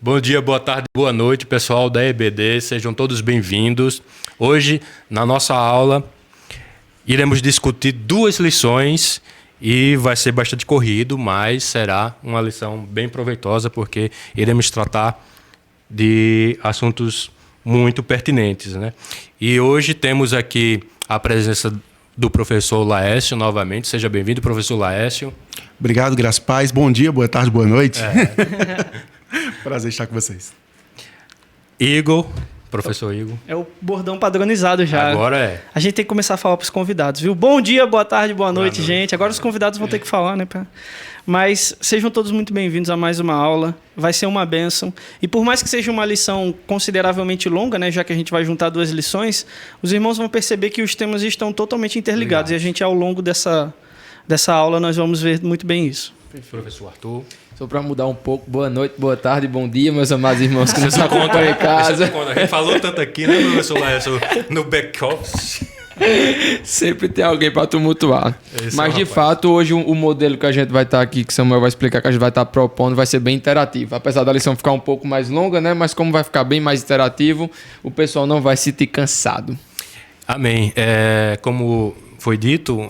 Bom dia, boa tarde, boa noite, pessoal da EBD, sejam todos bem-vindos. Hoje, na nossa aula, iremos discutir 2 lições e vai ser bastante corrido, mas será uma lição bem proveitosa porque iremos tratar de assuntos muito pertinentes, né? E hoje temos aqui a presença do professor Laércio novamente. Seja bem-vindo, professor Laércio. Obrigado, Graças Paz. Bom dia, boa tarde, boa noite. Prazer estar com vocês. Igor, professor Igor. É o bordão padronizado já. Agora é. A gente tem que começar a falar para os convidados, viu? Bom dia, boa tarde, boa noite, gente. Agora os convidados vão ter que falar, né? Mas sejam todos muito bem-vindos a mais uma aula. Vai ser uma bênção. E por mais que seja uma lição consideravelmente longa, né? Já que a gente vai juntar 2 lições, os irmãos vão perceber que os temas estão totalmente interligados. E a gente, ao longo dessa aula, nós vamos ver muito bem isso. Professor Arthur. Só para mudar um pouco, boa noite, boa tarde, bom dia, meus amados irmãos que nos acompanham em casa. A gente falou tanto aqui, né, professor Laércio, no back-office. Sempre tem alguém para tumultuar. Mas, de rapaz. fato, hoje o modelo que a gente vai estar aqui, que Samuel vai explicar, que a gente vai estar propondo, vai ser bem interativo. Apesar da lição ficar um pouco mais longa, né? Mas como vai ficar bem mais interativo, o pessoal não vai se sentir cansado. Amém. Como foi dito,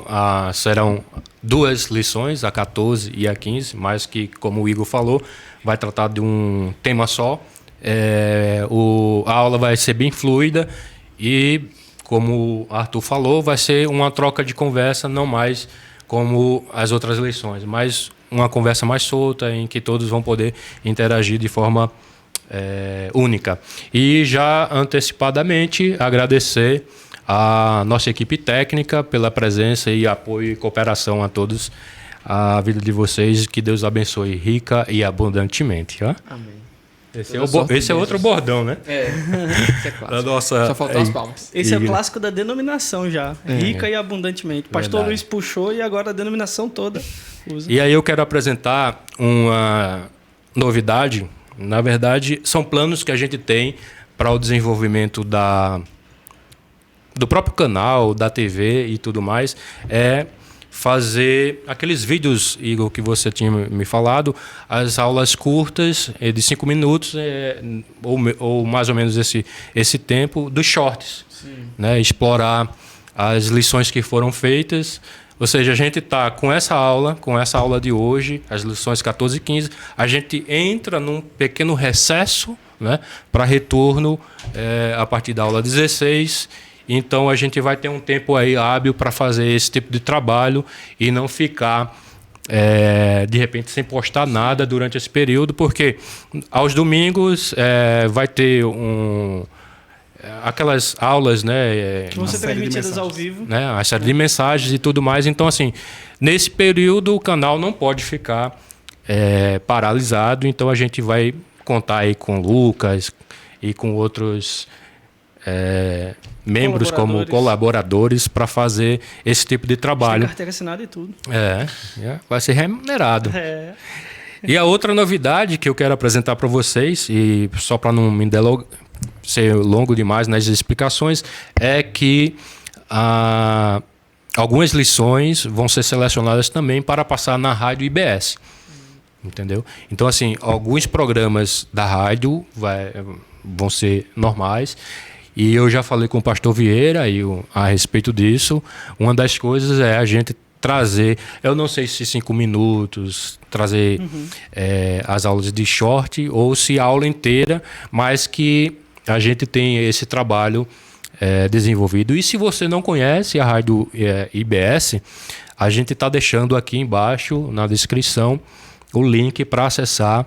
serão 2 lições, a 14 e a 15, mas que, como o Igor falou, vai tratar de um tema só. A aula vai ser bem fluida e, como o Arthur falou, vai ser uma troca de conversa, não mais como as outras lições, mas uma conversa mais solta, em que todos vão poder interagir de forma única. E já antecipadamente agradecer a nossa equipe técnica pela presença e apoio e cooperação a todos, a vida de vocês, que Deus abençoe rica e abundantemente. Ó. Amém. Esse é outro bordão, né? Isso é clássico. Da nossa... Só faltam as palmas. Esse é o clássico da denominação já. Rica e abundantemente. O pastor Verdade. Luiz puxou e agora a denominação toda usa. E aí eu quero apresentar uma novidade. Na verdade, são planos que a gente tem para o desenvolvimento do próprio canal, da TV e tudo mais, fazer aqueles vídeos, Igor, que você tinha me falado, as aulas curtas, de 5 minutos, ou mais ou menos esse tempo, dos shorts. Né? Explorar as lições que foram feitas. Ou seja, a gente está com essa aula de hoje, as lições 14 e 15, a gente entra num pequeno recesso, né, para retorno a partir da aula 16. Então, a gente vai ter um tempo aí hábil para fazer esse tipo de trabalho e não ficar, de repente, sem postar nada durante esse período, porque aos domingos vai ter aquelas aulas, né? Que vão ser transmitidas ao vivo. Né, a série de mensagens e tudo mais. Então, assim, nesse período, o canal não pode ficar paralisado. Então, a gente vai contar aí com o Lucas e com outros... membros como colaboradores para fazer esse tipo de trabalho. Tem carteira assinada e tudo. Vai ser remunerado. E a outra novidade que eu quero apresentar para vocês, e só para não me ser longo demais nas explicações, é que algumas lições vão ser selecionadas também para passar na rádio IBS. Entendeu? Então, assim, alguns programas da rádio vão ser normais. E eu já falei com o pastor Vieira a respeito disso. Uma das coisas é a gente trazer, eu não sei se 5 minutos, trazer as aulas de short ou se a aula inteira, mas que a gente tem esse trabalho desenvolvido. E se você não conhece a rádio IBS, a gente está deixando aqui embaixo na descrição o link para acessar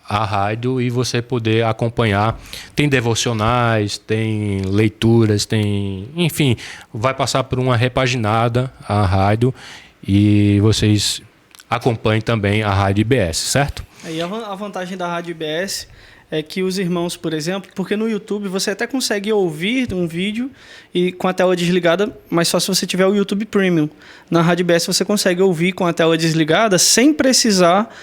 a rádio e você poder acompanhar. Tem devocionais, tem leituras, enfim, vai passar por uma repaginada a rádio e vocês acompanhem também a rádio IBS, certo? E a vantagem da rádio IBS é que os irmãos, por exemplo, porque no YouTube você até consegue ouvir um vídeo e com a tela desligada, mas só se você tiver o YouTube Premium. Na Rádio IBS você consegue ouvir com a tela desligada sem precisar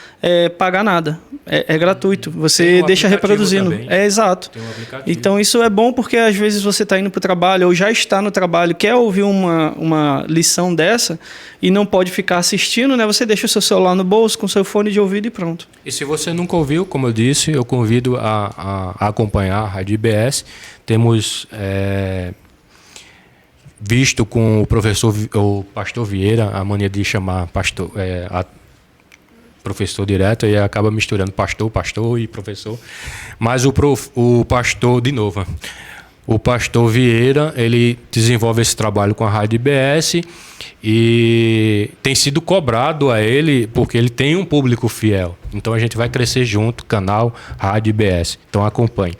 pagar nada. É gratuito. Você deixa reproduzindo. Também. Exato. Tem um aplicativo. Então isso é bom porque às vezes você está indo para o trabalho ou já está no trabalho, quer ouvir uma lição dessa e não pode ficar assistindo, né? Você deixa o seu celular no bolso com seu fone de ouvido e pronto. E se você nunca ouviu, como eu disse, eu convido a acompanhar a Rádio IBS. Temos visto com o pastor Vieira, a mania de chamar professor direto e acaba misturando pastor e professor. Mas o pastor, de novo, o pastor Vieira, ele desenvolve esse trabalho com a Rádio IBS e tem sido cobrado a ele porque ele tem um público fiel. Então a gente vai crescer junto, canal Rádio IBS. Então acompanhe.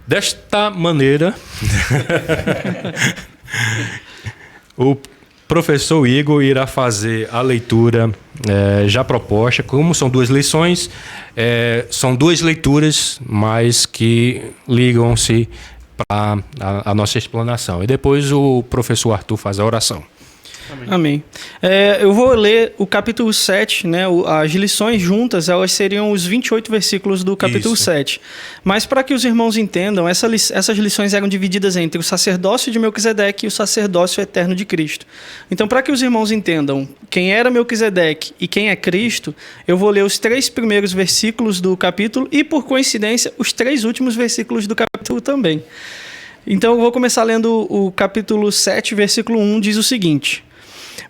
Desta maneira, o professor Igor irá fazer a leitura já proposta. Como são 2 lições, são 2 leituras, mas que ligam-se para a nossa explanação. E depois o professor Arthur faz a oração. Amém. Eu vou ler o capítulo 7, né? As lições juntas, elas seriam os 28 versículos do capítulo 7. Mas para que os irmãos entendam, essas lições eram divididas entre o sacerdócio de Melquisedeque e o sacerdócio eterno de Cristo. Então, para que os irmãos entendam quem era Melquisedeque e quem é Cristo, eu vou ler os 3 primeiros versículos do capítulo e, por coincidência, os 3 últimos versículos do capítulo também. Então, eu vou começar lendo o capítulo 7, versículo 1, diz o seguinte: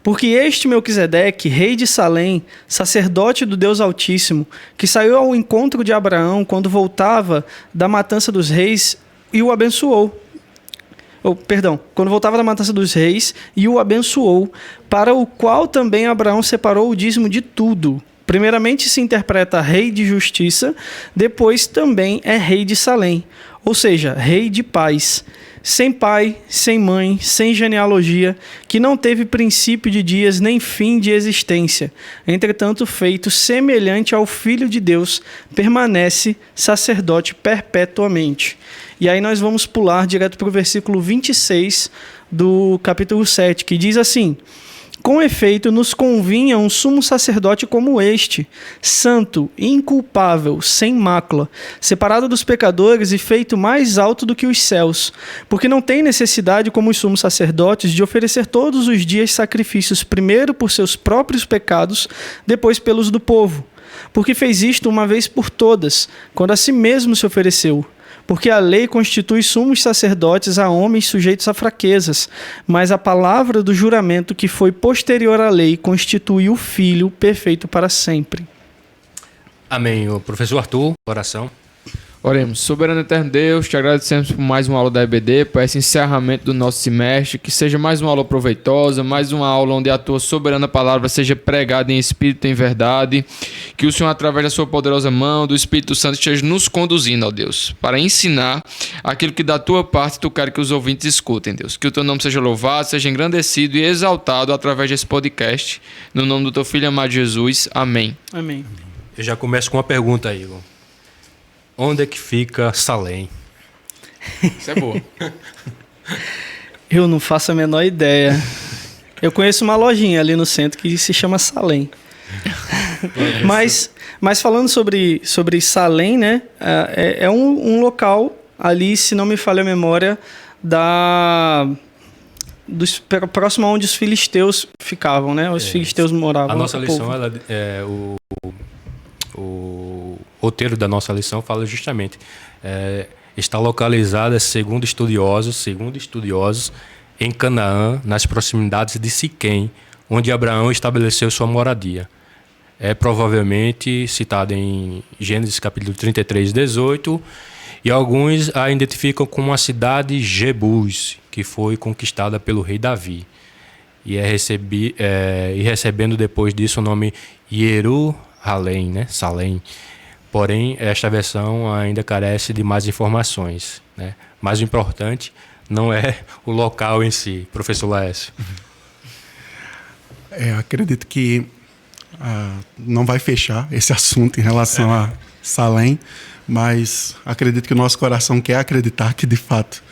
Porque este Melquisedeque, rei de Salém, sacerdote do Deus Altíssimo, que saiu ao encontro de Abraão quando voltava da matança dos reis e o abençoou. Quando voltava da matança dos reis e o abençoou, para o qual também Abraão separou o dízimo de tudo. Primeiramente se interpreta rei de justiça, depois também é rei de Salém, ou seja, rei de paz. Sem pai, sem mãe, sem genealogia, que não teve princípio de dias nem fim de existência. Entretanto, feito semelhante ao Filho de Deus, permanece sacerdote perpetuamente. E aí nós vamos pular direto para o versículo 26 do capítulo 7, que diz assim: Com efeito, nos convinha um sumo sacerdote como este, santo, inculpável, sem mácula, separado dos pecadores e feito mais alto do que os céus, porque não tem necessidade, como os sumos sacerdotes, de oferecer todos os dias sacrifícios, primeiro por seus próprios pecados, depois pelos do povo. Porque fez isto uma vez por todas, quando a si mesmo se ofereceu. Porque a lei constitui sumos sacerdotes a homens sujeitos a fraquezas, mas a palavra do juramento que foi posterior à lei constitui o Filho perfeito para sempre. Amém. O professor Arthur, oração. Oremos. Soberano eterno Deus, te agradecemos por mais uma aula da EBD, por esse encerramento do nosso semestre, que seja mais uma aula proveitosa, mais uma aula onde a tua soberana palavra seja pregada em espírito e em verdade, que o Senhor, através da sua poderosa mão, do Espírito Santo, esteja nos conduzindo, ó Deus, para ensinar aquilo que da tua parte tu quer que os ouvintes escutem, Deus. Que o teu nome seja louvado, seja engrandecido e exaltado através desse podcast, no nome do teu Filho amado Jesus. Amém. Amém. Eu já começo com uma pergunta aí, Igor. Onde é que fica Salém? Isso é boa. Eu não faço a menor ideia. Eu conheço uma lojinha ali no centro que se chama Salém. Mas falando sobre Salém, né? É um local ali, se não me falha a memória, próximo a onde os filisteus ficavam, né? Os filisteus moravam. A nossa lição, o roteiro da nossa lição fala justamente, está localizada, segundo estudiosos, em Canaã, nas proximidades de Siquém, onde Abraão estabeleceu sua moradia. É provavelmente citada em Gênesis capítulo 33, 18, e alguns a identificam como a cidade Jebus, que foi conquistada pelo rei Davi, e recebendo depois disso o nome Jerusalém, né? Salém. Porém, esta versão ainda carece de mais informações, né? Mas o importante não é o local em si, professor Laércio. Acredito que não vai fechar esse assunto em relação a Salém, mas acredito que o nosso coração quer acreditar que, de fato,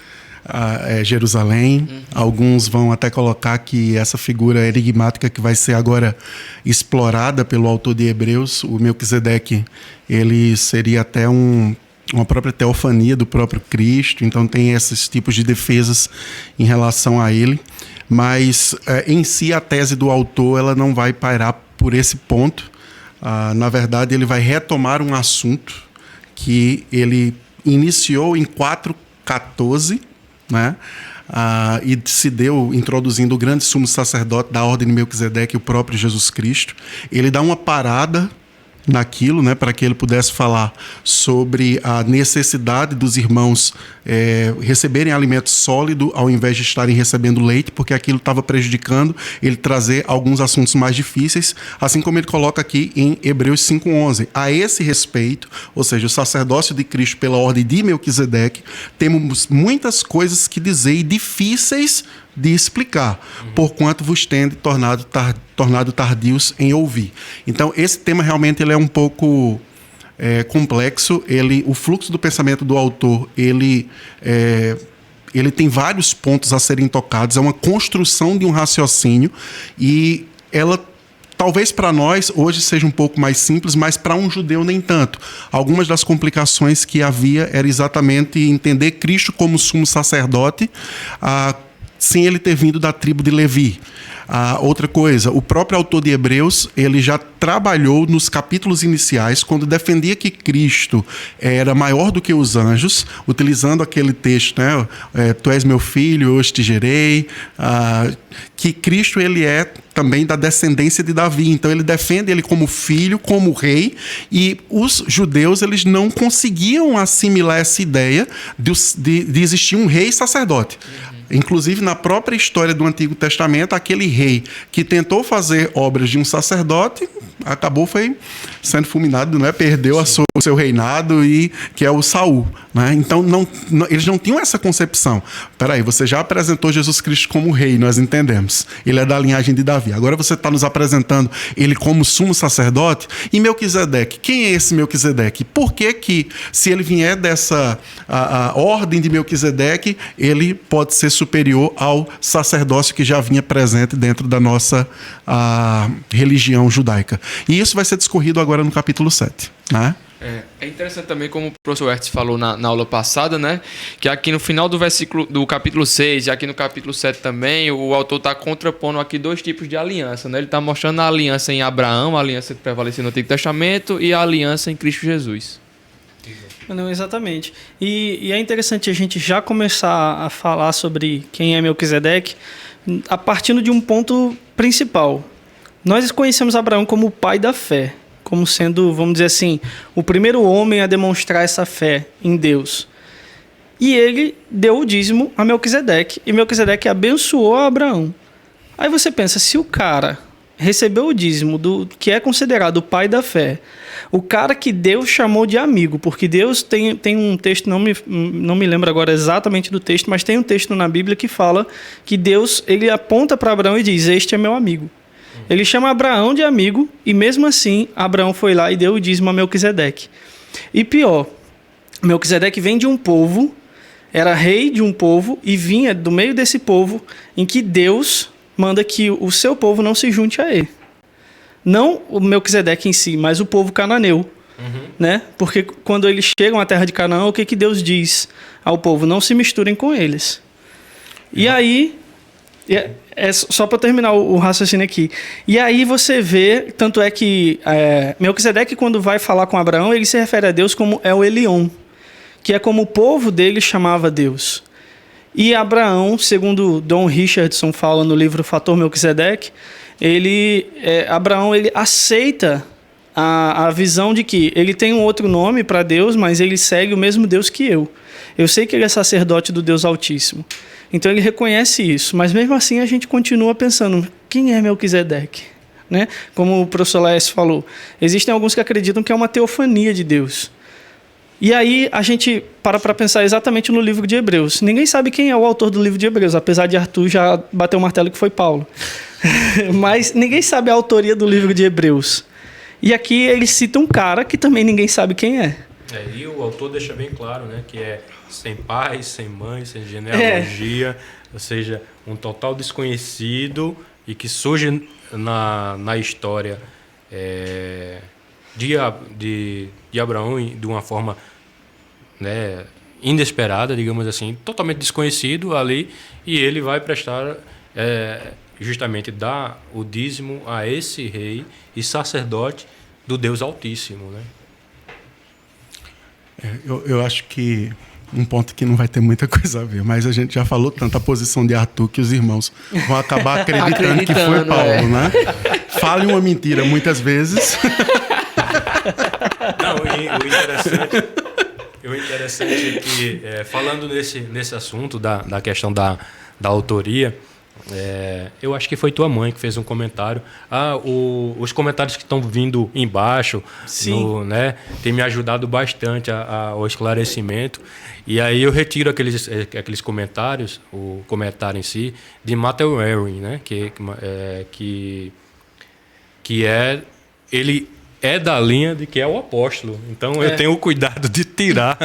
é Jerusalém. Alguns vão até colocar que essa figura enigmática que vai ser agora explorada pelo autor de Hebreus, o Melquisedeque, ele seria até uma própria teofania do próprio Cristo, então tem esses tipos de defesas em relação a ele, mas em si a tese do autor ela não vai pairar por esse ponto. Na verdade, ele vai retomar um assunto que ele iniciou em 4:14, né? E se deu introduzindo o grande sumo sacerdote da ordem de Melquisedeque, o próprio Jesus Cristo. Ele dá uma parada naquilo, né, para que ele pudesse falar sobre a necessidade dos irmãos receberem alimento sólido ao invés de estarem recebendo leite, porque aquilo estava prejudicando ele trazer alguns assuntos mais difíceis, assim como ele coloca aqui em Hebreus 5:11. A esse respeito, ou seja, o sacerdócio de Cristo pela ordem de Melquisedeque, temos muitas coisas que dizer e difíceis de explicar, porquanto vos tende tornado tardios em ouvir. Então, esse tema realmente ele é um pouco complexo. O fluxo do pensamento do autor, ele tem vários pontos a serem tocados, é uma construção de um raciocínio, e ela talvez para nós hoje seja um pouco mais simples, mas para um judeu nem tanto. Algumas das complicações que havia era exatamente entender Cristo como sumo sacerdote, sem ele ter vindo da tribo de Levi. Outra coisa, o próprio autor de Hebreus, ele já trabalhou nos capítulos iniciais, quando defendia que Cristo era maior do que os anjos, utilizando aquele texto, né? Tu és meu filho, hoje te gerei, que Cristo ele é também da descendência de Davi. Então ele defende ele como filho, como rei, e os judeus eles não conseguiam assimilar essa ideia de existir um rei sacerdote. Inclusive, na própria história do Antigo Testamento, aquele rei que tentou fazer obras de um sacerdote acabou sendo fulminado, né? Perdeu o seu reinado, e que é o Saul, né? Então, eles não tinham essa concepção. Peraí, você já apresentou Jesus Cristo como rei, nós entendemos. Ele é da linhagem de Davi. Agora você está nos apresentando ele como sumo sacerdote. E Melquisedeque? Quem é esse Melquisedeque? Por que, se ele vier dessa a ordem de Melquisedeque, ele pode ser superior ao sacerdócio que já vinha presente dentro da nossa religião judaica? E isso vai ser discorrido agora no capítulo 7, né? É interessante também, como o professor Hertz falou na aula passada, né? Que aqui no final do capítulo 6 e aqui no capítulo 7 também, o autor está contrapondo aqui dois tipos de aliança, né? Ele está mostrando a aliança em Abraão, a aliança que prevaleceu no Antigo Testamento, e a aliança em Cristo Jesus. Não, exatamente. E é interessante a gente já começar a falar sobre quem é Melquisedeque a partir de um ponto principal. Nós conhecemos Abraão como o pai da fé, como sendo, vamos dizer assim, o primeiro homem a demonstrar essa fé em Deus. E ele deu o dízimo a Melquisedeque, e Melquisedeque abençoou a Abraão. Aí você pensa, se o cara recebeu o dízimo que é considerado o pai da fé, o cara que Deus chamou de amigo, porque Deus tem um texto, não me lembro agora exatamente do texto, mas tem um texto na Bíblia que fala que Deus ele aponta para Abraão e diz, este é meu amigo. Ele chama Abraão de amigo, e mesmo assim Abraão foi lá e deu o dízimo a Melquisedeque. E pior, Melquisedeque vem de um povo, era rei de um povo, e vinha do meio desse povo em que Deus manda que o seu povo não se junte a ele. Não o Melquisedeque em si, mas o povo cananeu. Né? Porque quando eles chegam à terra de Canaã, o que Deus diz ao povo? Não se misturem com eles. E aí, só para terminar o raciocínio aqui. E aí você vê, tanto é que Melquisedeque, quando vai falar com Abraão, ele se refere a Deus como El Elyon, que é como o povo dele chamava Deus. E Abraão, segundo Don Richardson fala no livro Fator Melquisedeque, Abraão ele aceita a visão de que ele tem um outro nome para Deus, mas ele segue o mesmo Deus que eu. Eu sei que ele é sacerdote do Deus Altíssimo. Então ele reconhece isso, mas mesmo assim a gente continua pensando, quem é Melquisedeque? Né? Como o professor Laes falou, existem alguns que acreditam que é uma teofania de Deus. E aí a gente para pensar exatamente no livro de Hebreus. Ninguém sabe quem é o autor do livro de Hebreus, apesar de Arthur já bater o martelo que foi Paulo. Mas ninguém sabe a autoria do livro de Hebreus. E aqui ele cita um cara que também ninguém sabe quem é. E o autor deixa bem claro, né, que é sem pai, sem mãe, sem genealogia, ou seja, um total desconhecido e que surge na história de Abraão de uma forma, né, inesperada, digamos assim, totalmente desconhecido ali, e ele vai prestar, justamente dar o dízimo a esse rei e sacerdote do Deus Altíssimo, né? Eu acho que um ponto que não vai ter muita coisa a ver, mas a gente já falou tanto a posição de Arthur que os irmãos vão acabar acreditando que foi Paulo, né? Fale uma mentira muitas vezes. Não, o interessante é que, falando nesse assunto da questão da autoria, eu acho que foi tua mãe que fez um comentário. Os comentários que estão vindo embaixo, né, tem me ajudado bastante ao esclarecimento. E aí eu retiro aqueles comentários, o comentário em si, de Matthew Henry, né, ele é da linha de que é o apóstolo. Então eu tenho o cuidado de tirar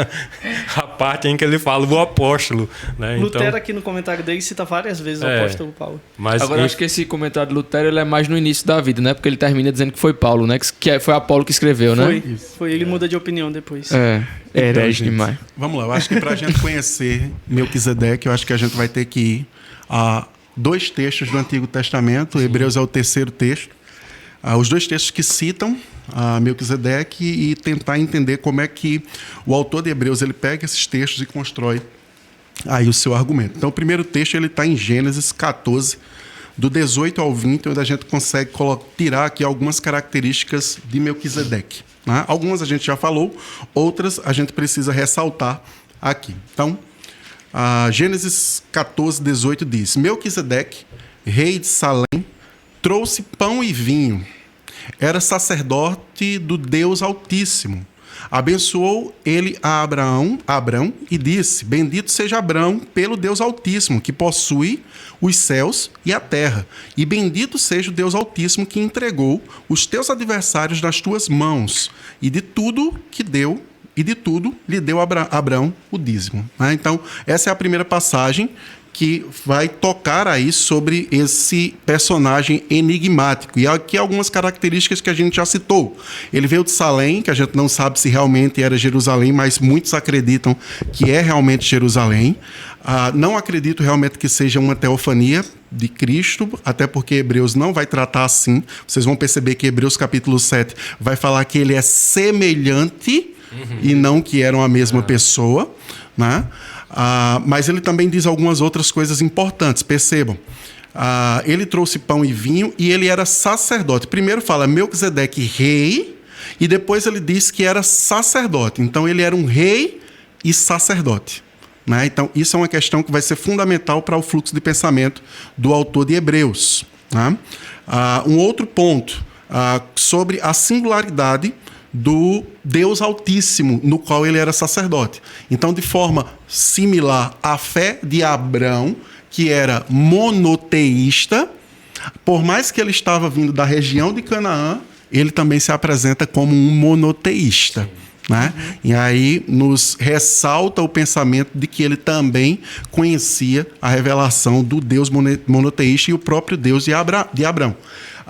a parte em que ele fala o apóstolo, né? Lutero, então, aqui no comentário dele, cita várias vezes o apóstolo Paulo. Mas agora, acho que esse comentário de Lutero ele é mais no início da vida, né? Porque ele termina dizendo que foi Paulo, né? Que foi Apolo que escreveu, né? Foi. Ele muda de opinião depois. Herege demais. Vamos lá, eu acho que para a gente conhecer Melquisedeque, eu acho que a gente vai ter que ir a 2 textos do Antigo Testamento. Hebreus é o 3º texto. Os 2 textos que citam Melquisedeque e tentar entender como é que o autor de Hebreus ele pega esses textos e constrói aí o seu argumento. Então, o primeiro texto ele está em Gênesis 14, do 18 ao 20, onde a gente consegue tirar aqui algumas características de Melquisedeque, né? Algumas a gente já falou, outras a gente precisa ressaltar aqui. Então, Gênesis 14, 18 diz: Melquisedeque, rei de Salém, trouxe pão e vinho. Era sacerdote do Deus Altíssimo. Abençoou ele a Abrão e disse: Bendito seja Abrão pelo Deus Altíssimo, que possui os céus e a terra. E bendito seja o Deus Altíssimo, que entregou os teus adversários nas tuas mãos. E de tudo lhe deu Abrão o dízimo. Então, essa é a primeira passagem que vai tocar aí sobre esse personagem enigmático. E aqui algumas características que a gente já citou. Ele veio de Salém, que a gente não sabe se realmente era Jerusalém, mas muitos acreditam que é realmente Jerusalém. Não acredito realmente que seja uma teofania de Cristo, até porque Hebreus não vai tratar assim. Vocês vão perceber que Hebreus capítulo 7 vai falar que ele é semelhante e não que eram a mesma pessoa, né? Mas ele também diz algumas outras coisas importantes. Percebam, ele trouxe pão e vinho e ele era sacerdote. Primeiro fala Melquisedeque rei e depois ele diz que era sacerdote. Então ele era um rei e sacerdote, né? Então isso é uma questão que vai ser fundamental para o fluxo de pensamento do autor de Hebreus, né? Um outro ponto sobre a singularidade do Deus Altíssimo, no qual ele era sacerdote. Então, de forma similar à fé de Abrão, que era monoteísta, por mais que ele estava vindo da região de Canaã, ele também se apresenta como um monoteísta, né? E aí nos ressalta o pensamento de que ele também conhecia a revelação do Deus monoteísta e o próprio Deus de Abrão.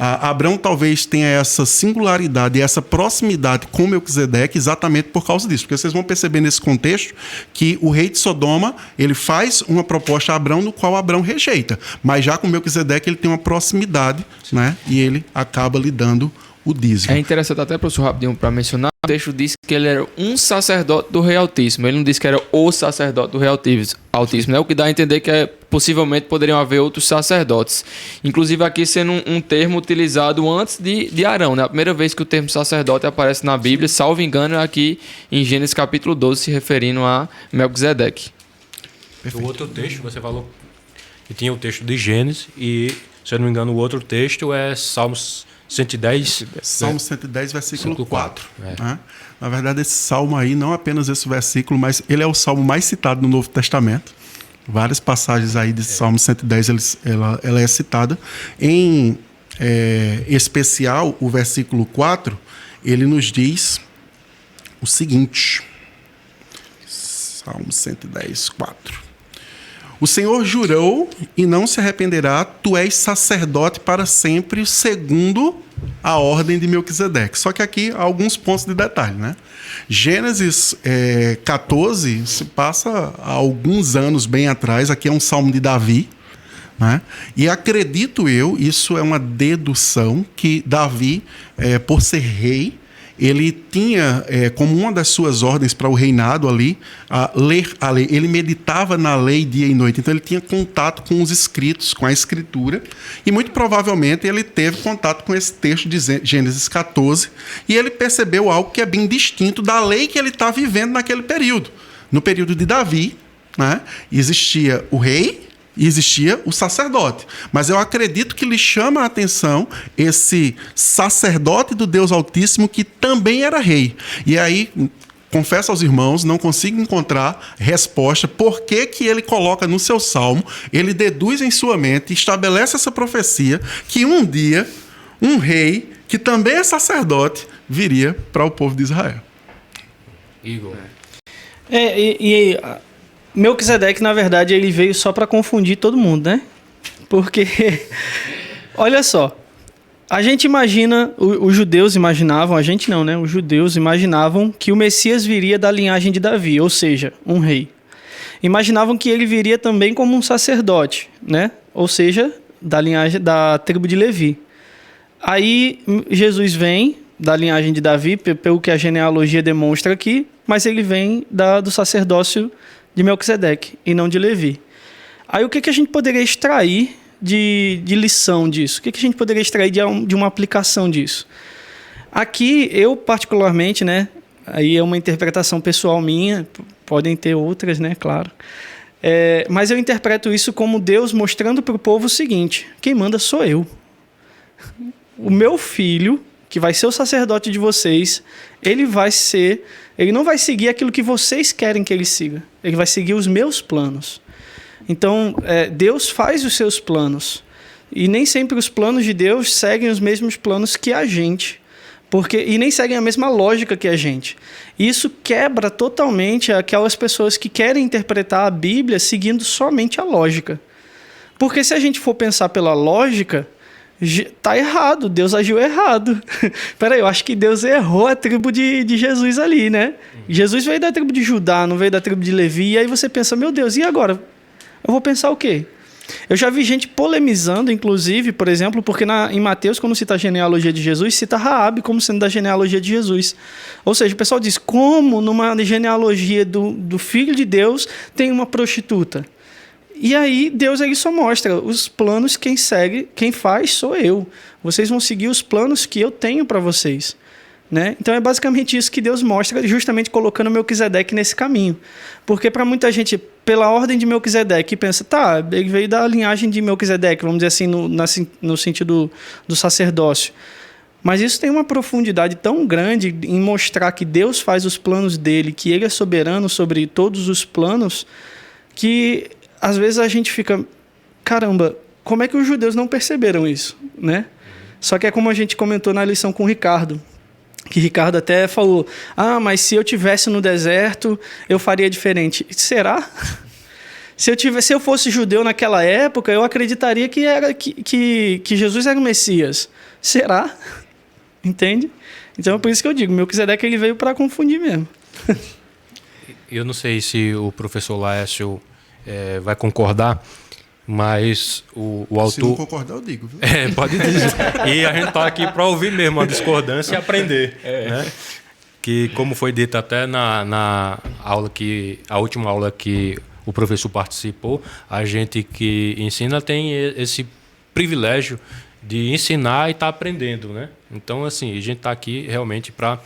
Abrão talvez tenha essa singularidade e essa proximidade com Melquisedeque exatamente por causa disso, porque vocês vão perceber nesse contexto que o rei de Sodoma ele faz uma proposta a Abrão no qual Abrão rejeita, mas já com Melquisedeque ele tem uma proximidade, né? E ele acaba lhe dando o dízimo. É interessante até, professor, rapidinho para mencionar, o texto diz que ele era um sacerdote do Rei Altíssimo, ele não disse que era o sacerdote do Rei Altíssimo, né? O que dá a entender que possivelmente poderiam haver outros sacerdotes. Inclusive aqui sendo um termo utilizado antes de Arão, né? A primeira vez que o termo sacerdote aparece na Bíblia, salvo engano, é aqui em Gênesis capítulo 12, se referindo a Melquisedeque. O outro texto, você falou que tinha o texto de Gênesis e, se eu não me engano, o outro texto é Salmos 110. Salmo 110, versículo 4. Né? Na verdade, esse salmo aí, não apenas esse versículo, mas ele é o salmo mais citado no Novo Testamento. Várias passagens aí de Salmo 110, ela é citada. Em especial, o versículo 4, ele nos diz o seguinte, Salmo 110, 4. O Senhor jurou e não se arrependerá, tu és sacerdote para sempre, segundo a ordem de Melquisedeque. Só que aqui há alguns pontos de detalhe, né? Gênesis 14 se passa há alguns anos bem atrás, aqui é um salmo de Davi, né? E acredito eu, isso é uma dedução, que Davi, por ser rei, ele tinha como uma das suas ordens para o reinado ali, ler a lei. Ele meditava na lei dia e noite. Então ele tinha contato com os escritos, com a escritura. E muito provavelmente ele teve contato com esse texto de Gênesis 14. E ele percebeu algo que é bem distinto da lei que ele está vivendo naquele período. No período de Davi, né, existia o rei e existia o sacerdote. Mas eu acredito que lhe chama a atenção esse sacerdote do Deus Altíssimo que também era rei. E aí, confesso aos irmãos, não consigo encontrar resposta por que ele coloca no seu salmo, ele deduz em sua mente, estabelece essa profecia que um dia um rei, que também é viria para o povo de Israel. Igor. Melquisedeque, na verdade, ele veio só para confundir todo mundo, né? Porque, olha só, a gente imagina, os judeus imaginavam, a gente não, né? Os judeus imaginavam que o Messias viria da linhagem de Davi, ou seja, um rei. Imaginavam que ele viria também como um sacerdote, né? Ou seja, da linhagem da tribo de Levi. Aí Jesus vem da linhagem de Davi, pelo que a genealogia demonstra aqui, mas ele vem do sacerdócio de Melquisedeque e não de Levi. Aí o que a gente poderia extrair de lição disso? O que a gente poderia extrair de uma aplicação disso? Aqui, eu particularmente, né, aí é uma interpretação pessoal minha, podem ter outras, né, claro. Mas eu interpreto isso como Deus mostrando para o povo o seguinte: quem manda sou eu. O meu filho, que vai ser o sacerdote de vocês, ele não vai seguir aquilo que vocês querem que ele siga. Ele vai seguir os meus planos. Então, Deus faz os seus planos. E nem sempre os planos de Deus seguem os mesmos planos que a gente. E nem seguem a mesma lógica que a gente. Isso quebra totalmente aquelas pessoas que querem interpretar a Bíblia seguindo somente a lógica. Porque se a gente for pensar pela lógica, tá errado, Deus agiu errado. Peraí, eu acho que Deus errou a tribo de Jesus ali, né? Jesus veio da tribo de Judá, não veio da tribo de Levi, e aí você pensa, meu Deus, e agora? Eu vou pensar o quê? Eu já vi gente polemizando, inclusive, por exemplo, porque em Mateus, quando cita a genealogia de Jesus, cita Raabe como sendo da genealogia de Jesus. Ou seja, o pessoal diz, como numa genealogia do Filho de Deus tem uma prostituta? E aí Deus ele só mostra os planos, quem faz sou eu. Vocês vão seguir os planos que eu tenho para vocês. Né? Então é basicamente isso que Deus mostra, justamente colocando Melquisedeque nesse caminho. Porque para muita gente, pela ordem de Melquisedeque, pensa, tá, ele veio da linhagem de Melquisedeque, vamos dizer assim, no sentido do sacerdócio. Mas isso tem uma profundidade tão grande em mostrar que Deus faz os planos dele, que ele é soberano sobre todos os planos, que às vezes a gente fica, caramba, como é que os judeus não perceberam isso, né? Só que é como a gente comentou na lição com o Ricardo, que Ricardo até falou, mas se eu tivesse no deserto, eu faria diferente. Será? Se eu fosse judeu naquela época, eu acreditaria que Jesus era o Messias. Será? Entende? Então é por isso que eu digo, Melquisedeque ele veio para confundir mesmo. Eu não sei se o professor Laércio vai concordar, mas o autor... Se não concordar, eu digo, viu? Pode dizer. E a gente está aqui para ouvir mesmo a discordância e aprender. Né? Que, como foi dito até na aula a última aula que o professor participou, a gente que ensina tem esse privilégio de ensinar e estar aprendendo, né? Então, assim, a gente está aqui realmente para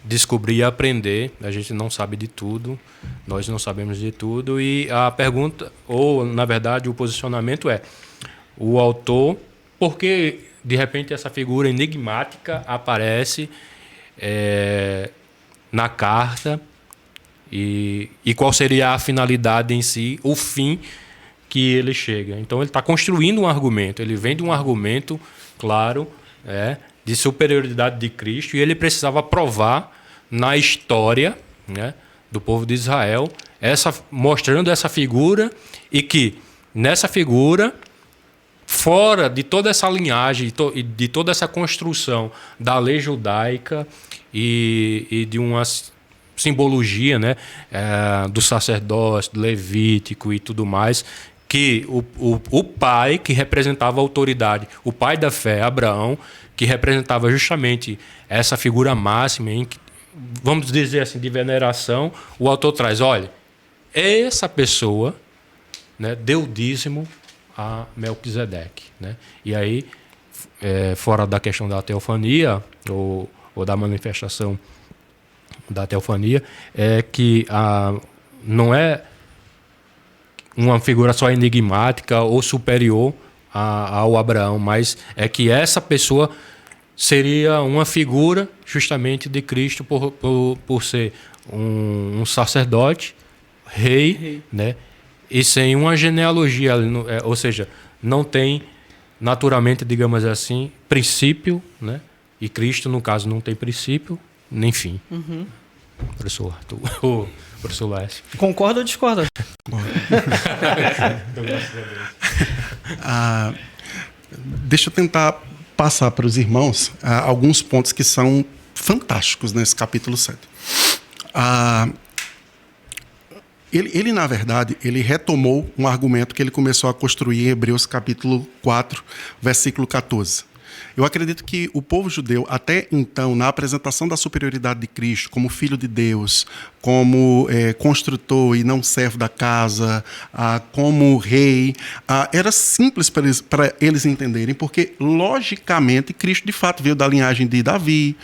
descobrir e aprender. A gente não sabe de tudo, nós não sabemos de tudo, e a pergunta, ou na verdade o posicionamento é, o autor, por que de repente essa figura enigmática aparece na carta, e qual seria a finalidade em si, o fim que ele chega. Então ele está construindo um argumento, ele vem de um argumento claro, de superioridade de Cristo, e ele precisava provar na história, né, do povo de Israel, mostrando essa figura, e que nessa figura, fora de toda essa linhagem e de toda essa construção da lei judaica e de uma simbologia, né, do sacerdócio, do levítico e tudo mais, que o pai que representava a autoridade, o pai da fé, Abraão, que representava justamente essa figura máxima, em que, vamos dizer assim, de veneração, o autor traz, olha, essa pessoa, né, deu dízimo a Melquisedeque, né? E aí, fora da questão da teofania, ou da manifestação da teofania, é que não é uma figura só enigmática ou superior ao Abraão, mas é que essa pessoa seria uma figura justamente de Cristo por ser um sacerdote, rei, né? E sem uma genealogia, ou seja, não tem naturalmente, digamos assim, princípio, né? E Cristo, no caso, não tem princípio nem fim. Professor Arthur, professor Lécio. Concorda ou discorda? Deixa eu tentar passar para os irmãos alguns pontos que são fantásticos nesse capítulo 7. Ele, na verdade, ele retomou um argumento que ele começou a construir em Hebreus capítulo 4, versículo 14. Eu acredito que o povo judeu, até então, na apresentação da superioridade de Cristo, como Filho de Deus, como construtor e não servo da casa, como rei, era simples para eles entenderem, porque, logicamente, Cristo, de fato, veio da linhagem de Davi,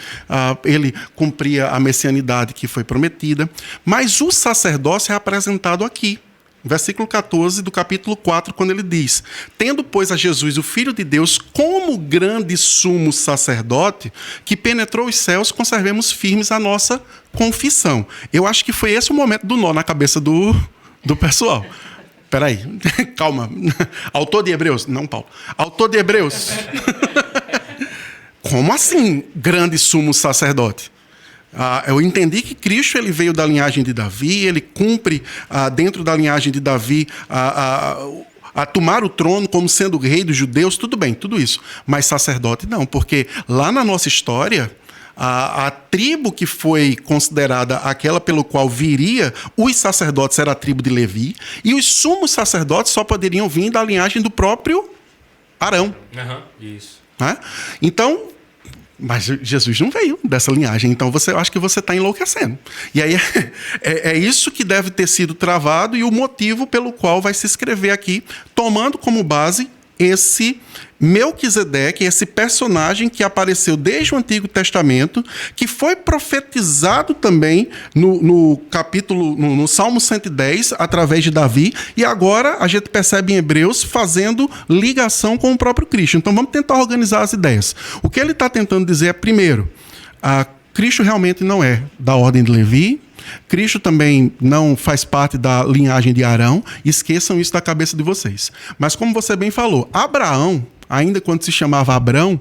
ele cumpria a messianidade que foi prometida, mas o sacerdócio é apresentado aqui. Versículo 14 do capítulo 4, quando ele diz: tendo, pois, a Jesus, o Filho de Deus, como grande sumo sacerdote, que penetrou os céus, conservemos firmes a nossa confissão. Eu acho que foi esse o momento do nó na cabeça do pessoal. Espera aí, calma. Autor de Hebreus? Não, Paulo. Autor de Hebreus. Como assim, grande sumo sacerdote? Eu entendi que Cristo ele veio da linhagem de Davi, ele cumpre dentro da linhagem de Davi a tomar o trono como sendo o rei dos judeus, tudo bem, tudo isso. Mas sacerdote não, porque lá na nossa história, a tribo que foi considerada aquela pelo qual viria os sacerdotes era a tribo de Levi, e os sumos sacerdotes só poderiam vir da linhagem do próprio Arão. Isso. Né? Então, mas Jesus não veio dessa linhagem, então eu acho que você está enlouquecendo. E aí é isso que deve ter sido travado e o motivo pelo qual vai se escrever aqui, tomando como base esse Melquisedeque, esse personagem que apareceu desde o Antigo Testamento, que foi profetizado também no Salmo 110, através de Davi, e agora a gente percebe em Hebreus fazendo ligação com o próprio Cristo. Então vamos tentar organizar as ideias. O que ele está tentando dizer é, primeiro, Cristo realmente não é da ordem de Levi, Cristo também não faz parte da linhagem de Arão, esqueçam isso da cabeça de vocês. Mas como você bem falou, Abraão, ainda quando se chamava Abrão,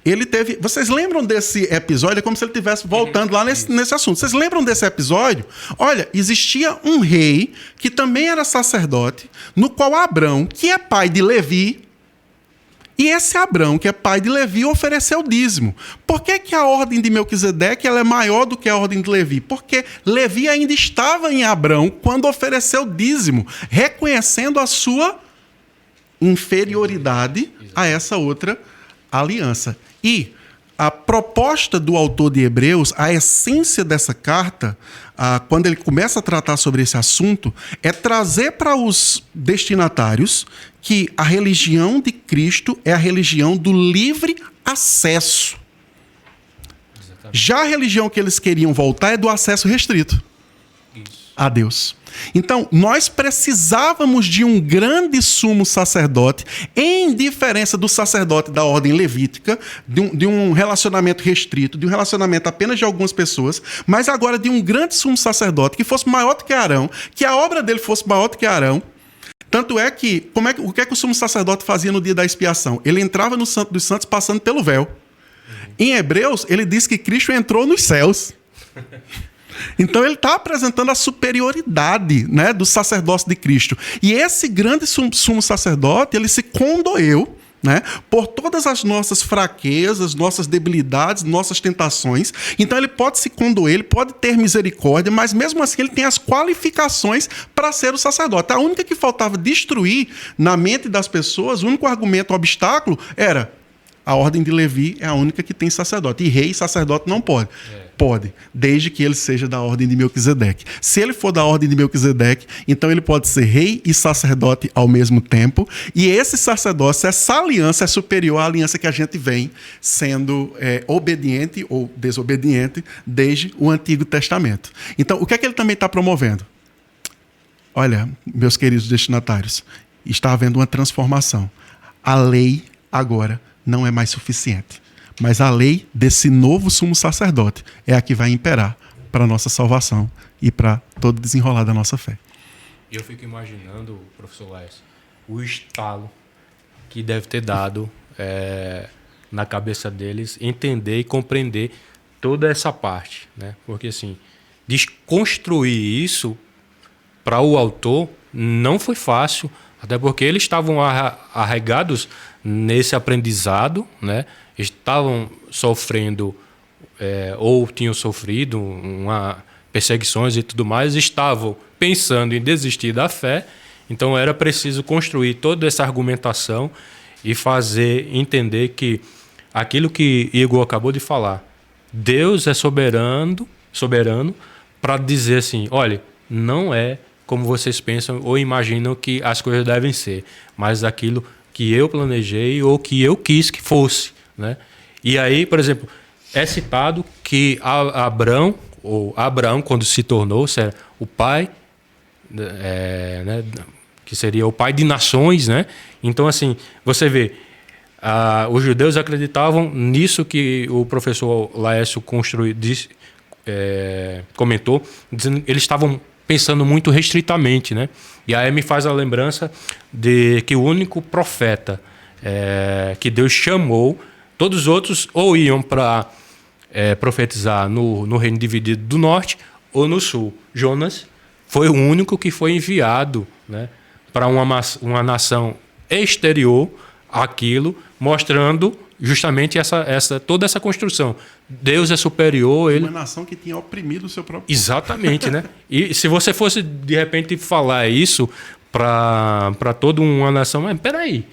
ele teve... Vocês lembram desse episódio? É como se ele estivesse voltando lá nesse assunto. Vocês lembram desse episódio? Olha, existia um rei que também era sacerdote, no qual Abrão, que é pai de Levi, e esse Abrão, que é pai de Levi, ofereceu dízimo. Por que a ordem de Melquisedeque ela é maior do que a ordem de Levi? Porque Levi ainda estava em Abrão quando ofereceu dízimo, reconhecendo a sua inferioridade a essa outra aliança. E a proposta do autor de Hebreus, a essência dessa carta, quando ele começa a tratar sobre esse assunto, é trazer para os destinatários que a religião de Cristo é a religião do livre acesso. Exatamente. Já a religião que eles queriam voltar é do acesso restrito a Deus. Então, nós precisávamos de um grande sumo sacerdote, em diferença do sacerdote da ordem levítica, de um relacionamento restrito, de um relacionamento apenas de algumas pessoas, mas agora de um grande sumo sacerdote que fosse maior do que Arão, que a obra dele fosse maior do que Arão. Tanto é que, o que é que o sumo sacerdote fazia no dia da expiação? Ele entrava no Santo dos Santos passando pelo véu. Em Hebreus, ele diz que Cristo entrou nos céus. Então ele está apresentando a superioridade, né, do sacerdócio de Cristo. E esse grande sumo sacerdote, ele se condoeu, né, por todas as nossas fraquezas, nossas debilidades, nossas tentações. Então ele pode se condoer, ele pode ter misericórdia, mas mesmo assim ele tem as qualificações para ser o sacerdote. A única que faltava destruir na mente das pessoas, o único argumento, obstáculo, era: a ordem de Levi é a única que tem sacerdote. E rei e sacerdote não pode. Pode, desde que ele seja da ordem de Melquisedeque. Se ele for da ordem de Melquisedeque, então ele pode ser rei e sacerdote ao mesmo tempo. E esse sacerdócio, essa aliança é superior à aliança que a gente vem sendo obediente ou desobediente desde o Antigo Testamento. Então, o que é que ele também está promovendo? Olha, meus queridos destinatários, está havendo uma transformação. A lei agora não é mais suficiente. Mas a lei desse novo sumo sacerdote é a que vai imperar para a nossa salvação e para todo o desenrolar da nossa fé. Eu fico imaginando, professor Laércio, o estalo que deve ter dado na cabeça deles entender e compreender toda essa parte, né? Porque, assim, desconstruir isso para o autor não foi fácil, até porque eles estavam arraigados nesse aprendizado, né? Estavam sofrendo ou tinham sofrido perseguições e tudo mais, estavam pensando em desistir da fé. Então era preciso construir toda essa argumentação e fazer entender que aquilo que Igor acabou de falar, Deus é soberano para dizer assim: olha, não é como vocês pensam ou imaginam que as coisas devem ser, mas aquilo que eu planejei ou que eu quis que fosse, né? E aí, por exemplo, é citado que Abraão, quando se tornou o pai, né, que seria o pai de nações, né? Então, assim, você vê, os judeus acreditavam nisso que o professor Laércio comentou, dizendo que eles estavam pensando muito restritamente, né? E aí me faz a lembrança de que o único profeta que Deus chamou, todos os outros ou iam para profetizar no reino dividido do norte ou no sul. Jonas foi o único que foi enviado, né, para uma nação exterior àquilo, mostrando justamente toda essa construção. Deus é superior. Uma nação que tinha oprimido o seu próprio povo. Exatamente, né? E se você fosse, de repente, falar isso para toda uma nação, mas peraí,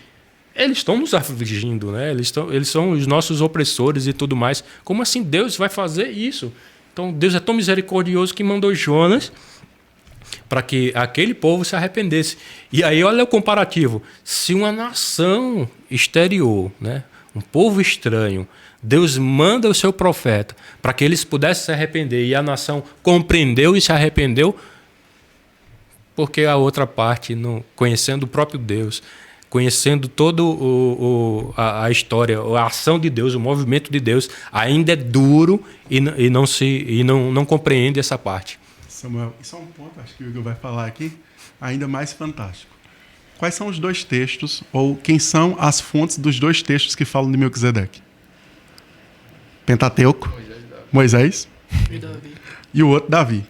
eles estão nos afligindo, né? Eles são os nossos opressores e tudo mais. Como assim Deus vai fazer isso? Então Deus é tão misericordioso que mandou Jonas para que aquele povo se arrependesse. E aí olha o comparativo. Se uma nação exterior, né, um povo estranho, Deus manda o seu profeta para que eles pudessem se arrepender e a nação compreendeu e se arrependeu, porque a outra parte, não, conhecendo o próprio Deus, conhecendo toda a história, a ação de Deus, o movimento de Deus, ainda é duro e não compreende essa parte. Samuel, isso é um ponto, acho que o Igor vai falar aqui, ainda mais fantástico. Quais são os dois textos, ou quem são as fontes dos dois textos que falam de Melquisedeque? Pentateuco, Moisés e o outro, Davi.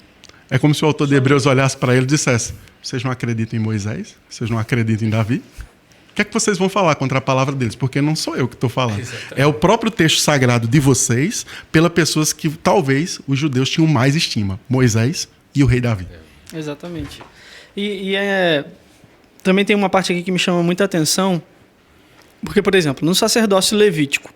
É como se o autor de Hebreus olhasse para ele e dissesse: vocês não acreditam em Moisés? Vocês não acreditam em Davi? O que é que vocês vão falar contra a palavra deles? Porque não sou eu que estou falando. Exatamente. É o próprio texto sagrado de vocês, pelas pessoas que talvez os judeus tinham mais estima: Moisés e o rei Davi. Exatamente. Também tem uma parte aqui que me chama muita atenção, porque, por exemplo, no sacerdócio levítico,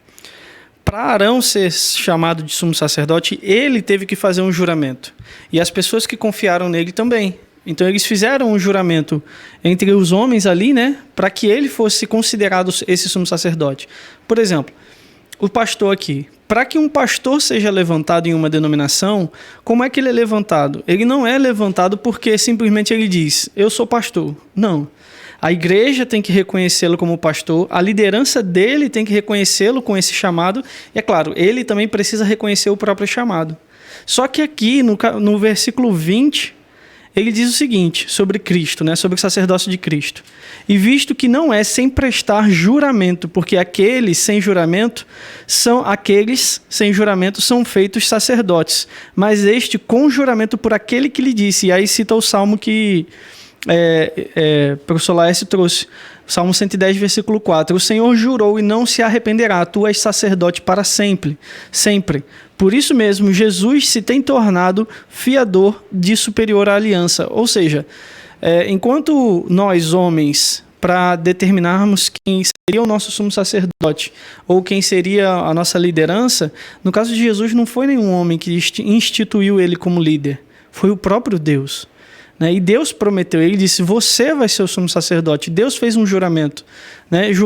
para Arão ser chamado de sumo sacerdote, ele teve que fazer um juramento. E as pessoas que confiaram nele também. Então eles fizeram um juramento entre os homens ali, né, para que ele fosse considerado esse sumo sacerdote. Por exemplo, o pastor aqui. Para que um pastor seja levantado em uma denominação, como é que ele é levantado? Ele não é levantado porque simplesmente ele diz: eu sou pastor. Não. A igreja tem que reconhecê-lo como pastor, a liderança dele tem que reconhecê-lo com esse chamado, e é claro, ele também precisa reconhecer o próprio chamado. Só que aqui, no versículo 20, ele diz o seguinte sobre Cristo, né, sobre o sacerdócio de Cristo. E visto que não é sem prestar juramento, porque aqueles sem juramento são feitos sacerdotes, mas este com juramento por aquele que lhe disse. E aí cita o salmo que o professor Laércio trouxe, Salmo 110, versículo 4. O Senhor jurou e não se arrependerá, tu és sacerdote para sempre, sempre. Por isso mesmo, Jesus se tem tornado fiador de superior aliança. Ou seja, enquanto nós, homens, para determinarmos quem seria o nosso sumo sacerdote ou quem seria a nossa liderança, no caso de Jesus não foi nenhum homem que instituiu ele como líder, foi o próprio Deus. E Deus prometeu, ele disse, você vai ser o sumo sacerdote. Deus fez um juramento.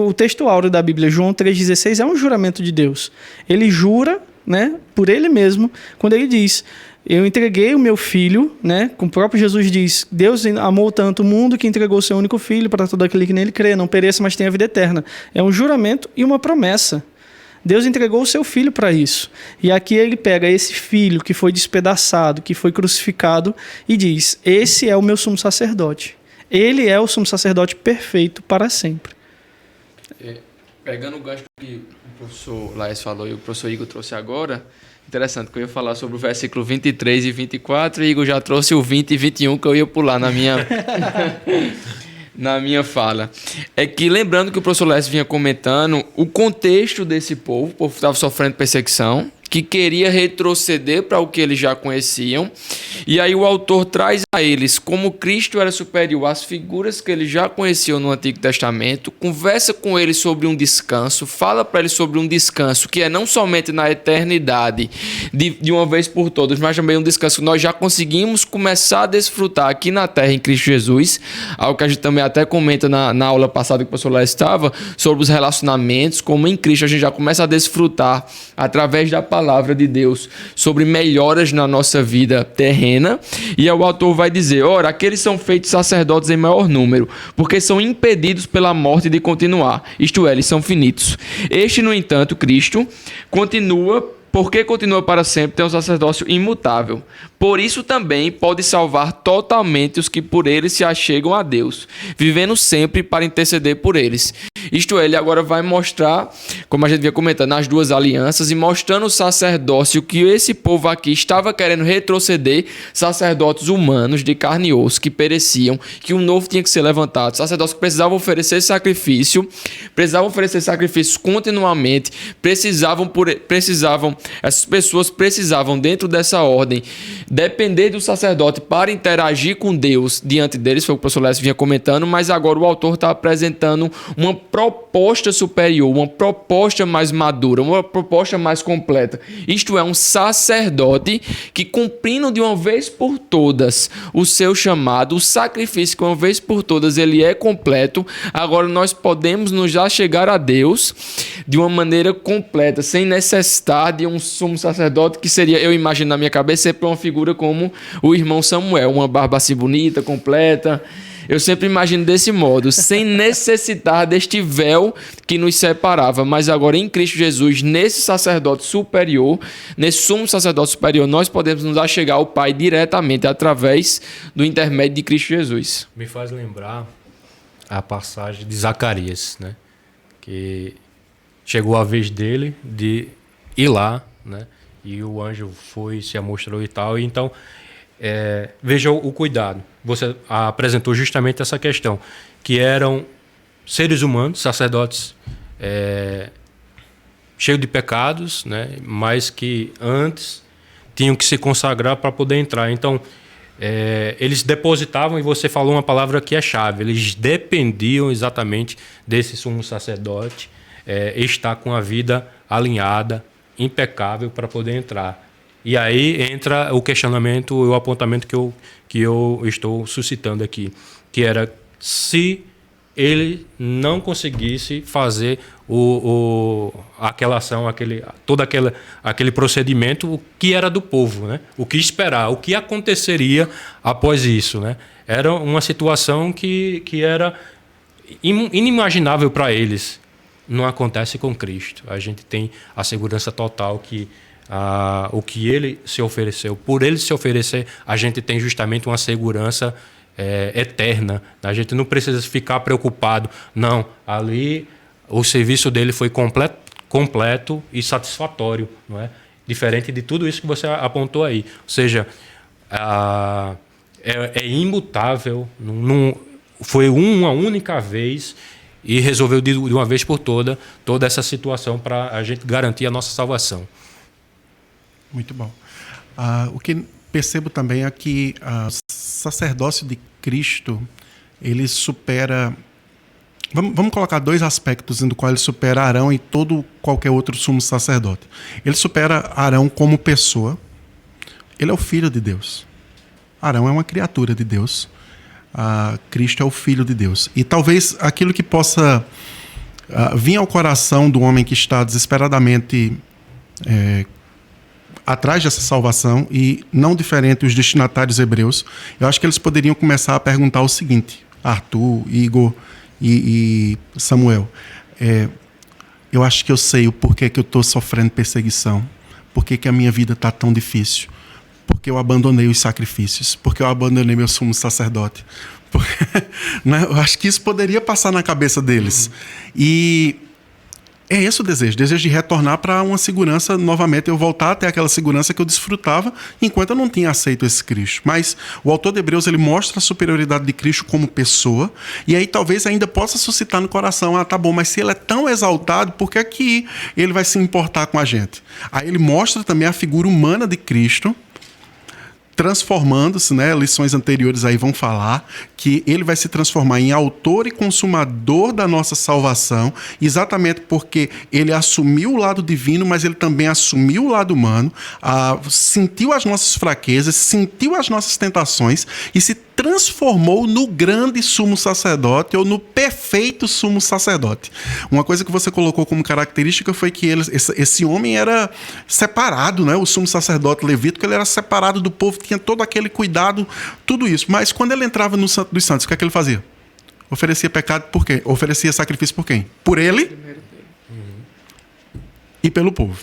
O texto áureo da Bíblia, João 3,16, é um juramento de Deus. Ele jura, por ele mesmo, quando ele diz, eu entreguei o meu filho, como o próprio Jesus diz, Deus amou tanto o mundo que entregou o seu único filho para todo aquele que nele crê, não pereça, mas tenha vida eterna. É um juramento e uma promessa. Deus entregou o seu filho para isso. E aqui ele pega esse filho que foi despedaçado, que foi crucificado, e diz, esse é o meu sumo sacerdote. Ele é o sumo sacerdote perfeito para sempre. Pegando o gancho que o professor Laércio falou e o professor Igor trouxe agora, interessante que eu ia falar sobre o versículo 23 e 24, e Igor já trouxe o 20 e 21 que eu ia pular na minha... na minha fala, é que lembrando que o professor Lécio vinha comentando o contexto desse povo, o povo estava sofrendo perseguição, que queria retroceder para o que eles já conheciam, e aí o autor traz a eles como Cristo era superior às figuras que eles já conheciam no Antigo Testamento, conversa com eles sobre um descanso, fala para eles sobre um descanso que é não somente na eternidade, de uma vez por todas, mas também um descanso que nós já conseguimos começar a desfrutar aqui na terra em Cristo Jesus, algo que a gente também até comenta na aula passada que o professor lá estava, sobre os relacionamentos, como em Cristo a gente já começa a desfrutar através da palavra de Deus sobre melhoras na nossa vida terrena, e o autor vai dizer, ora, aqueles são feitos sacerdotes em maior número, porque são impedidos pela morte de continuar, isto é, eles são finitos. Este, no entanto, Cristo, porque continua para sempre, tem um sacerdócio imutável. Por isso também pode salvar totalmente os que por ele se achegam a Deus, vivendo sempre para interceder por eles. Isto é, ele agora vai mostrar, como a gente vinha comentando, as duas alianças e mostrando o sacerdócio que esse povo aqui estava querendo retroceder, sacerdotes humanos de carne e osso que pereciam, que um novo tinha que ser levantado, sacerdotes que precisavam oferecer sacrifícios continuamente, essas pessoas precisavam, dentro dessa ordem, depender do sacerdote para interagir com Deus diante deles, foi o que o professor Lécio vinha comentando, mas agora o autor está apresentando uma proposta superior, uma proposta mais madura, uma proposta mais completa. Isto é, um sacerdote que, cumprindo de uma vez por todas o seu chamado, o sacrifício que uma vez por todas ele é completo, agora nós podemos nos achegar a Deus de uma maneira completa, sem necessitar de um sumo sacerdote que seria, eu imagino na minha cabeça, sempre uma figura como o irmão Samuel, uma barba assim bonita, completa. Eu sempre imagino desse modo, sem necessitar deste véu que nos separava. Mas agora em Cristo Jesus, nesse sacerdote superior, nesse sumo sacerdote superior, nós podemos nos achegar ao Pai diretamente através do intermédio de Cristo Jesus. Me faz lembrar a passagem de Zacarias, que chegou a vez dele de ir lá, e o anjo foi, se amostrou e tal. Então, veja o cuidado. Você apresentou justamente essa questão, que eram seres humanos, sacerdotes cheios de pecados, mas que antes tinham que se consagrar para poder entrar. Então, eles depositavam, e você falou uma palavra que é chave, eles dependiam exatamente desse sumo sacerdote estar com a vida alinhada, impecável para poder entrar. E aí entra o questionamento, o apontamento que eu estou suscitando aqui, que era se ele não conseguisse fazer aquela ação, aquele procedimento, o que era do povo, o que esperar, o que aconteceria após isso. Era uma situação que era inimaginável para eles. Não acontece com Cristo. A gente tem a segurança total que o que ele se ofereceu. Por ele se oferecer, a gente tem justamente uma segurança eterna. A gente não precisa ficar preocupado. Não, ali o serviço dele foi completo e satisfatório, não é? Diferente de tudo isso que você apontou aí. Ou seja, é imutável, foi uma única vez e resolveu de uma vez por toda essa situação para a gente garantir a nossa salvação. Muito bom. O que percebo também é que o sacerdócio de Cristo, ele supera... Vamos colocar dois aspectos no qual ele supera Arão e qualquer outro sumo sacerdote. Ele supera Arão como pessoa. Ele é o filho de Deus. Arão é uma criatura de Deus. Cristo é o filho de Deus. E talvez aquilo que possa vir ao coração do homem que está desesperadamente atrás dessa salvação, e não diferente os destinatários hebreus, eu acho que eles poderiam começar a perguntar o seguinte: Arthur, Igor e Samuel, eu acho que eu sei o porquê que eu estou sofrendo perseguição, porquê que a minha vida está tão difícil, porque eu abandonei os sacrifícios, porque eu abandonei meu sumo sacerdote. Né? Eu acho que isso poderia passar na cabeça deles. E é esse o desejo de retornar para uma segurança, novamente, eu voltar até aquela segurança que eu desfrutava enquanto eu não tinha aceito esse Cristo. Mas o autor de Hebreus, ele mostra a superioridade de Cristo como pessoa, e aí talvez ainda possa suscitar no coração: tá bom, mas se ele é tão exaltado, por que é que ele vai se importar com a gente? Aí ele mostra também a figura humana de Cristo, transformando-se, né? Lições anteriores aí vão falar que ele vai se transformar em autor e consumador da nossa salvação, exatamente porque ele assumiu o lado divino, mas ele também assumiu o lado humano, sentiu as nossas fraquezas, sentiu as nossas tentações e se transformou no grande sumo sacerdote, ou no perfeito sumo sacerdote. Uma coisa que você colocou como característica foi que esse homem era separado, né? O sumo sacerdote levítico, ele era separado do povo, tinha todo aquele cuidado, tudo isso. Mas quando ele entrava no Santo dos Santos, o que é que ele fazia? Oferecia pecado por quem? Oferecia sacrifício por quem? Por ele e pelo povo.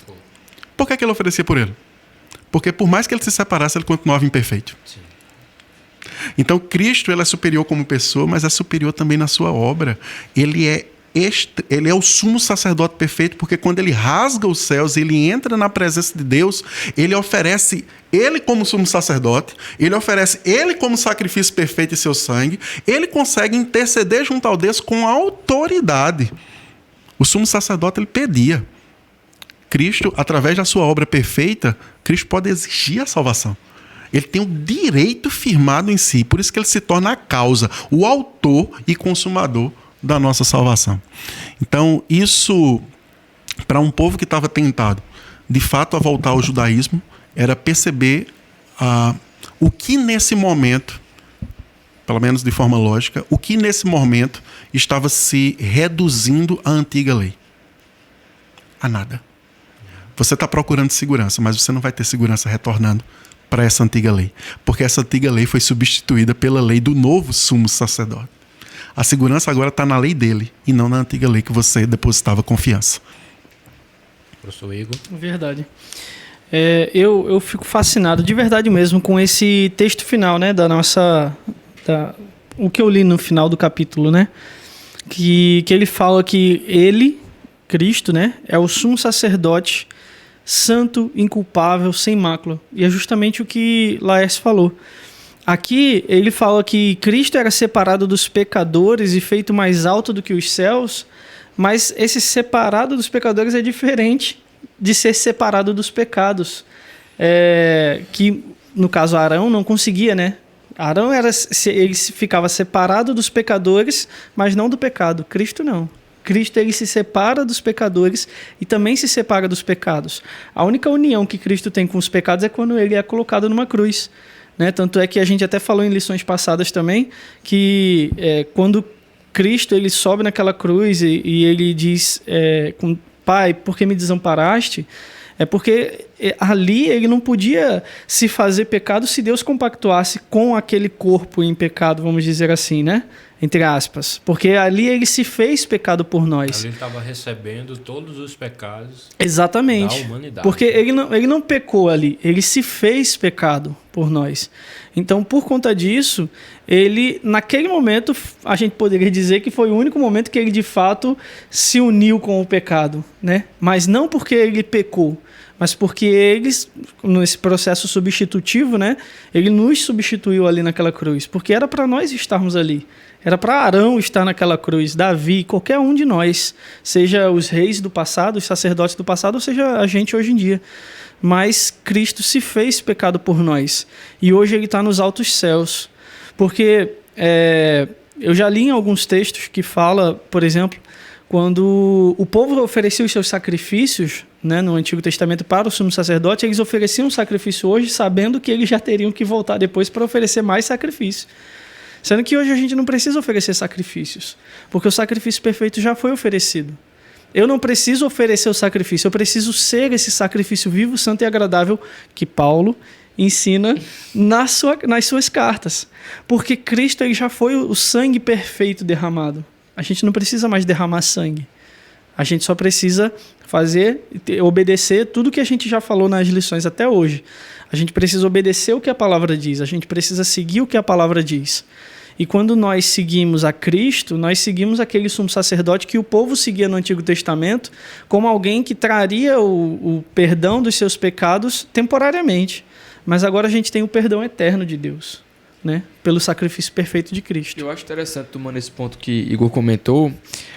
Por que é que ele oferecia por ele? Porque por mais que ele se separasse, ele continuava imperfeito. Sim. Então Cristo, ele é superior como pessoa, mas é superior também na sua obra. Ele é o sumo sacerdote perfeito, porque quando ele rasga os céus, ele entra na presença de Deus, ele oferece ele como sumo sacerdote, ele oferece ele como sacrifício perfeito e seu sangue, ele consegue interceder junto ao Deus com autoridade. O sumo sacerdote, ele pedia. Cristo, através da sua obra perfeita, Cristo pode exigir a salvação. Ele tem o direito firmado em si, por isso que ele se torna a causa, o autor e consumador da nossa salvação. Então, isso, para um povo que estava tentado, de fato, a voltar ao judaísmo, era perceber o que nesse momento, pelo menos de forma lógica, o que nesse momento estava se reduzindo à antiga lei. A nada. Você está procurando segurança, mas você não vai ter segurança retornando para essa antiga lei, porque essa antiga lei foi substituída pela lei do novo sumo sacerdote. A segurança agora está na lei dele e não na antiga lei que você depositava confiança. Professor Igor. Verdade. Eu fico fascinado de verdade mesmo com esse texto final, né, o que eu li no final do capítulo, né, que ele fala que ele, Cristo, né, é o sumo sacerdote santo, inculpável, sem mácula. E é justamente o que Laércio falou. Aqui ele fala que Cristo era separado dos pecadores e feito mais alto do que os céus, mas esse separado dos pecadores é diferente de ser separado dos pecados. Que, no caso, Arão não conseguia, né? Arão ele ficava separado dos pecadores, mas não do pecado. Cristo não. Cristo, ele se separa dos pecadores e também se separa dos pecados. A única união que Cristo tem com os pecados é quando ele é colocado numa cruz, né? Tanto é que a gente até falou em lições passadas também, que quando Cristo ele sobe naquela cruz e ele diz, Pai, por que me desamparaste? É porque ali ele não podia se fazer pecado se Deus compactuasse com aquele corpo em pecado, vamos dizer assim, né? Entre aspas. Porque ali ele se fez pecado por nós. Ali ele estava recebendo todos os pecados Exatamente. da humanidade. Porque ele não pecou ali, ele se fez pecado por nós. Então, por conta disso, ele, naquele momento, a gente poderia dizer que foi o único momento que ele, de fato, se uniu com o pecado, né? Mas não porque ele pecou, mas porque eles, nesse processo substitutivo, né? Ele nos substituiu ali naquela cruz, porque era para nós estarmos ali. Era para Arão estar naquela cruz, Davi, qualquer um de nós, seja os reis do passado, os sacerdotes do passado, ou seja a gente hoje em dia. Mas Cristo se fez pecado por nós. E hoje ele está nos altos céus. Porque eu já li em alguns textos que fala, por exemplo, quando o povo oferecia os seus sacrifícios, né, no Antigo Testamento para o sumo sacerdote, eles ofereciam um sacrifício hoje sabendo que eles já teriam que voltar depois para oferecer mais sacrifício. Sendo que hoje a gente não precisa oferecer sacrifícios, porque o sacrifício perfeito já foi oferecido. Eu não preciso oferecer o sacrifício, eu preciso ser esse sacrifício vivo, santo e agradável que Paulo ensina nas suas cartas. Porque Cristo ele já foi o sangue perfeito derramado. A gente não precisa mais derramar sangue. A gente só precisa obedecer tudo que a gente já falou nas lições até hoje. A gente precisa obedecer o que a palavra diz, a gente precisa seguir o que a palavra diz. E quando nós seguimos a Cristo, nós seguimos aquele sumo sacerdote que o povo seguia no Antigo Testamento como alguém que traria o perdão dos seus pecados temporariamente. Mas agora a gente tem o perdão eterno de Deus, né? Pelo sacrifício perfeito de Cristo. Eu acho interessante, tomando esse ponto que Igor comentou,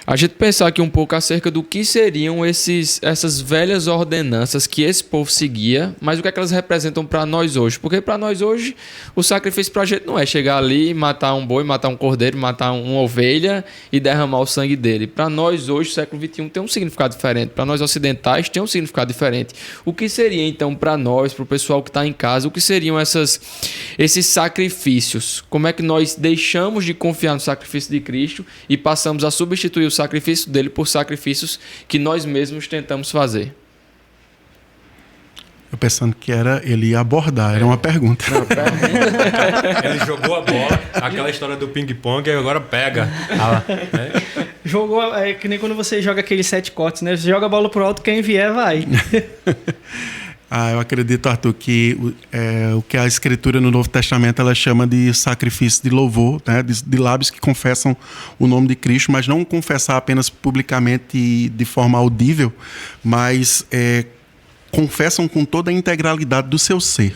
a gente pensar aqui um pouco acerca do que seriam essas velhas ordenanças que esse povo seguia, mas o que é que elas representam para nós hoje. Porque para nós hoje, o sacrifício para a gente não é chegar ali e matar um boi, matar um cordeiro, matar uma ovelha e derramar o sangue dele. Para nós hoje, o século XXI tem um significado diferente. Para nós ocidentais, tem um significado diferente. O que seria então para nós, para o pessoal que está em casa, o que seriam esses sacrifícios? Como é que nós deixamos de confiar no sacrifício de Cristo e passamos a substituir o sacrifício dele por sacrifícios que nós mesmos tentamos fazer? Eu pensando que ele ia abordar, era uma pergunta. Ele jogou a bola, aquela história do ping-pong, e agora pega. Né? Jogou, é que nem quando você joga aqueles 7 cortes, né? Você joga a bola pro alto, quem vier vai. Eu acredito, Arthur, que o que a Escritura no Novo Testamento ela chama de sacrifício de louvor, né? de lábios que confessam o nome de Cristo, mas não confessar apenas publicamente e de forma audível, mas confessam com toda a integralidade do seu ser.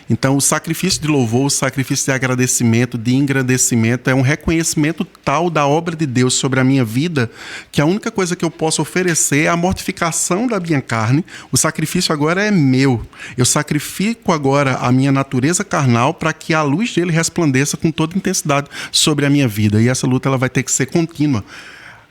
Então, o sacrifício de louvor, o sacrifício de agradecimento, de engrandecimento, é um reconhecimento tal da obra de Deus sobre a minha vida, que a única coisa que eu posso oferecer é a mortificação da minha carne. O sacrifício agora é meu. Eu sacrifico agora a minha natureza carnal para que a luz dele resplandeça com toda intensidade sobre a minha vida. E essa luta ela vai ter que ser contínua.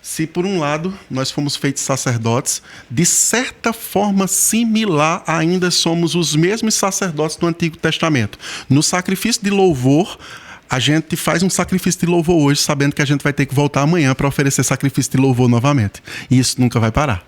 Se, por um lado, nós fomos feitos sacerdotes, de certa forma similar, ainda somos os mesmos sacerdotes do Antigo Testamento. No sacrifício de louvor, a gente faz um sacrifício de louvor hoje, sabendo que a gente vai ter que voltar amanhã para oferecer sacrifício de louvor novamente. E isso nunca vai parar.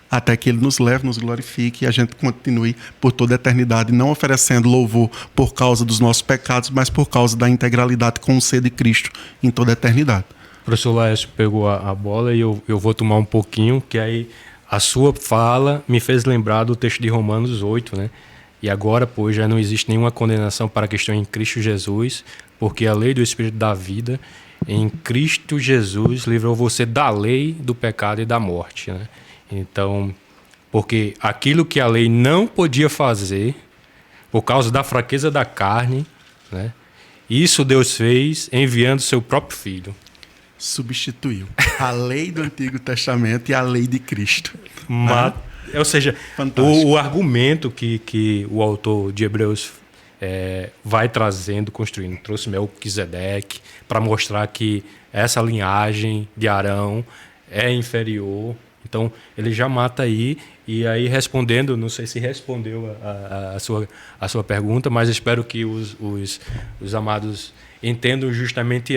Até que ele nos leve, nos glorifique e a gente continue por toda a eternidade, não oferecendo louvor por causa dos nossos pecados, mas por causa da integralidade com o ser de Cristo em toda a eternidade. O professor Laércio pegou a bola e eu vou tomar um pouquinho, que aí a sua fala me fez lembrar do texto de Romanos 8, né? E agora, pois, já não existe nenhuma condenação para que estão em Cristo Jesus, porque a lei do Espírito da vida em Cristo Jesus livrou você da lei, do pecado e da morte, né? Então, porque aquilo que a lei não podia fazer, por causa da fraqueza da carne, né? Isso Deus fez enviando seu próprio Filho. Substituiu a lei do Antigo Testamento e a lei de Cristo. Ou seja, o argumento que o autor de Hebreus vai trazendo, construindo, trouxe Melquisedeque para mostrar que essa linhagem de Arão é inferior. Então, ele já mata aí. E aí, respondendo, não sei se respondeu a sua pergunta, mas espero que os amados entendam justamente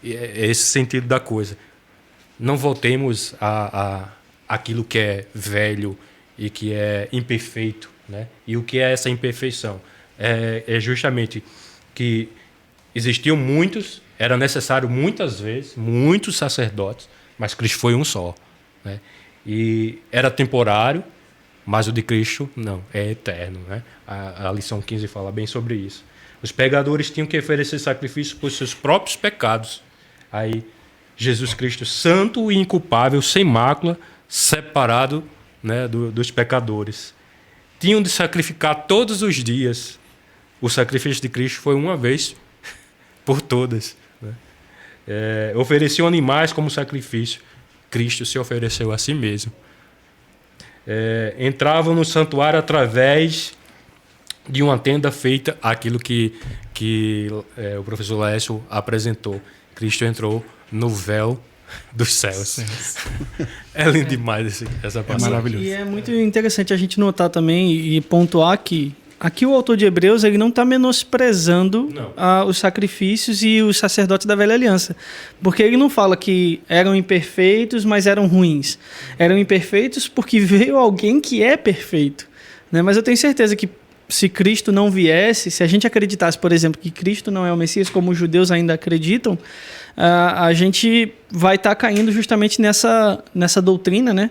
esse sentido da coisa. Não voltemos a aquilo que é velho e que é imperfeito né? E o que é essa imperfeição? É justamente que existiam muitos, era necessário muitas vezes, muitos sacerdotes, mas Cristo foi um só, né? E era temporário, mas o de Cristo não, é eterno, né? A lição 15 fala bem sobre isso. Os pecadores tinham que oferecer sacrifício por seus próprios pecados. Aí Jesus Cristo, santo e inculpável, sem mácula, separado, né, dos pecadores, tinham de sacrificar todos os dias. O sacrifício de Cristo foi uma vez por todas, né? Ofereciam animais como sacrifício. Cristo se ofereceu a si mesmo. Entravam no santuário através de uma tenda feita, aquilo que o professor Laércio apresentou. Cristo entrou no véu dos céus. É lindo demais essa passagem. É maravilhoso. E é muito interessante a gente notar também e pontuar que aqui o autor de Hebreus ele não está menosprezando os sacrifícios e os sacerdotes da velha aliança. Porque ele não fala que eram imperfeitos, mas eram ruins. Eram imperfeitos porque veio alguém que é perfeito, né? Mas eu tenho certeza que se Cristo não viesse, se a gente acreditasse, por exemplo, que Cristo não é o Messias, como os judeus ainda acreditam, a gente vai estar caindo justamente nessa doutrina, né?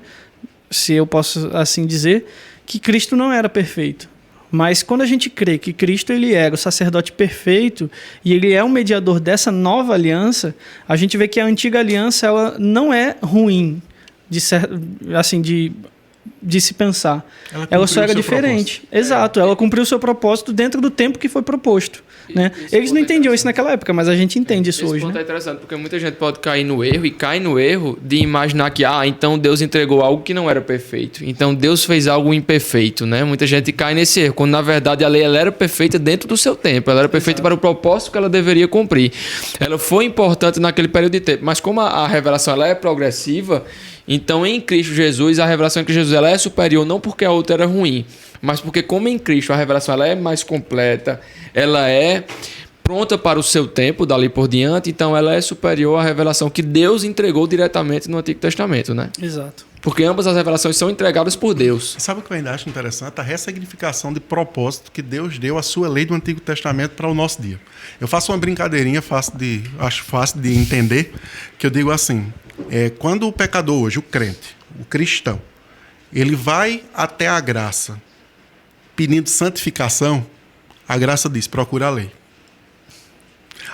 Se eu posso assim dizer, que Cristo não era perfeito. Mas quando a gente crê que Cristo ele era o sacerdote perfeito e ele é o mediador dessa nova aliança, a gente vê que a antiga aliança ela não é ruim de se pensar. Ela só era diferente. Exato, ela cumpriu o seu propósito dentro do tempo que foi proposto, né? Eles não entendiam isso naquela época, mas a gente entende isso hoje. Esse ponto né? é interessante, porque muita gente pode cair no erro, e cai no erro de imaginar que, então Deus entregou algo que não era perfeito. Então Deus fez algo imperfeito, né? Muita gente cai nesse erro, quando na verdade a lei ela era perfeita dentro do seu tempo, ela era perfeita para o propósito que ela deveria cumprir. Ela foi importante naquele período de tempo, mas como a revelação ela é progressiva, então em Cristo Jesus, a revelação em Cristo Jesus ela é superior, não porque a outra era ruim, mas porque como em Cristo a revelação ela é mais completa, ela é pronta para o seu tempo, dali por diante, então ela é superior à revelação que Deus entregou diretamente no Antigo Testamento, né? Exato. Porque ambas as revelações são entregadas por Deus. Sabe o que eu ainda acho interessante? A ressignificação de propósito que Deus deu à sua lei do Antigo Testamento para o nosso dia. Eu faço uma brincadeirinha, acho fácil de entender, que eu digo assim, quando o pecador hoje, o crente, o cristão, ele vai até a graça pedindo santificação, a graça diz, procura a lei.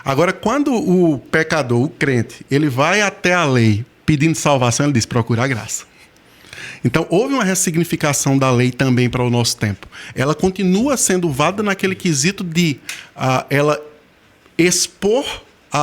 Agora, quando o pecador, o crente, ele vai até a lei pedindo salvação, ele diz, procura a graça. Então, houve uma ressignificação da lei também para o nosso tempo. Ela continua sendo válida naquele quesito de ela expor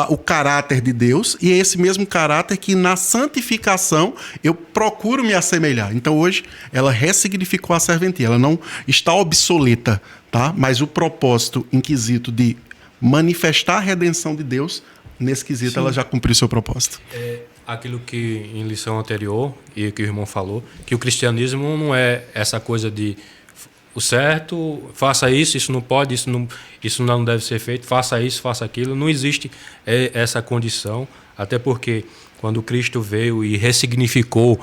o caráter de Deus, e é esse mesmo caráter que na santificação eu procuro me assemelhar. Então, hoje, ela ressignificou a serventia. Ela não está obsoleta, tá? Mas o propósito em quesito de manifestar a redenção de Deus, nesse quesito, ela já cumpriu seu propósito. Aquilo que em lição anterior, e que o irmão falou, que o cristianismo não é essa coisa de o certo, faça isso, isso não pode, isso não deve ser feito, faça isso, faça aquilo. Não existe essa condição, até porque quando Cristo veio e ressignificou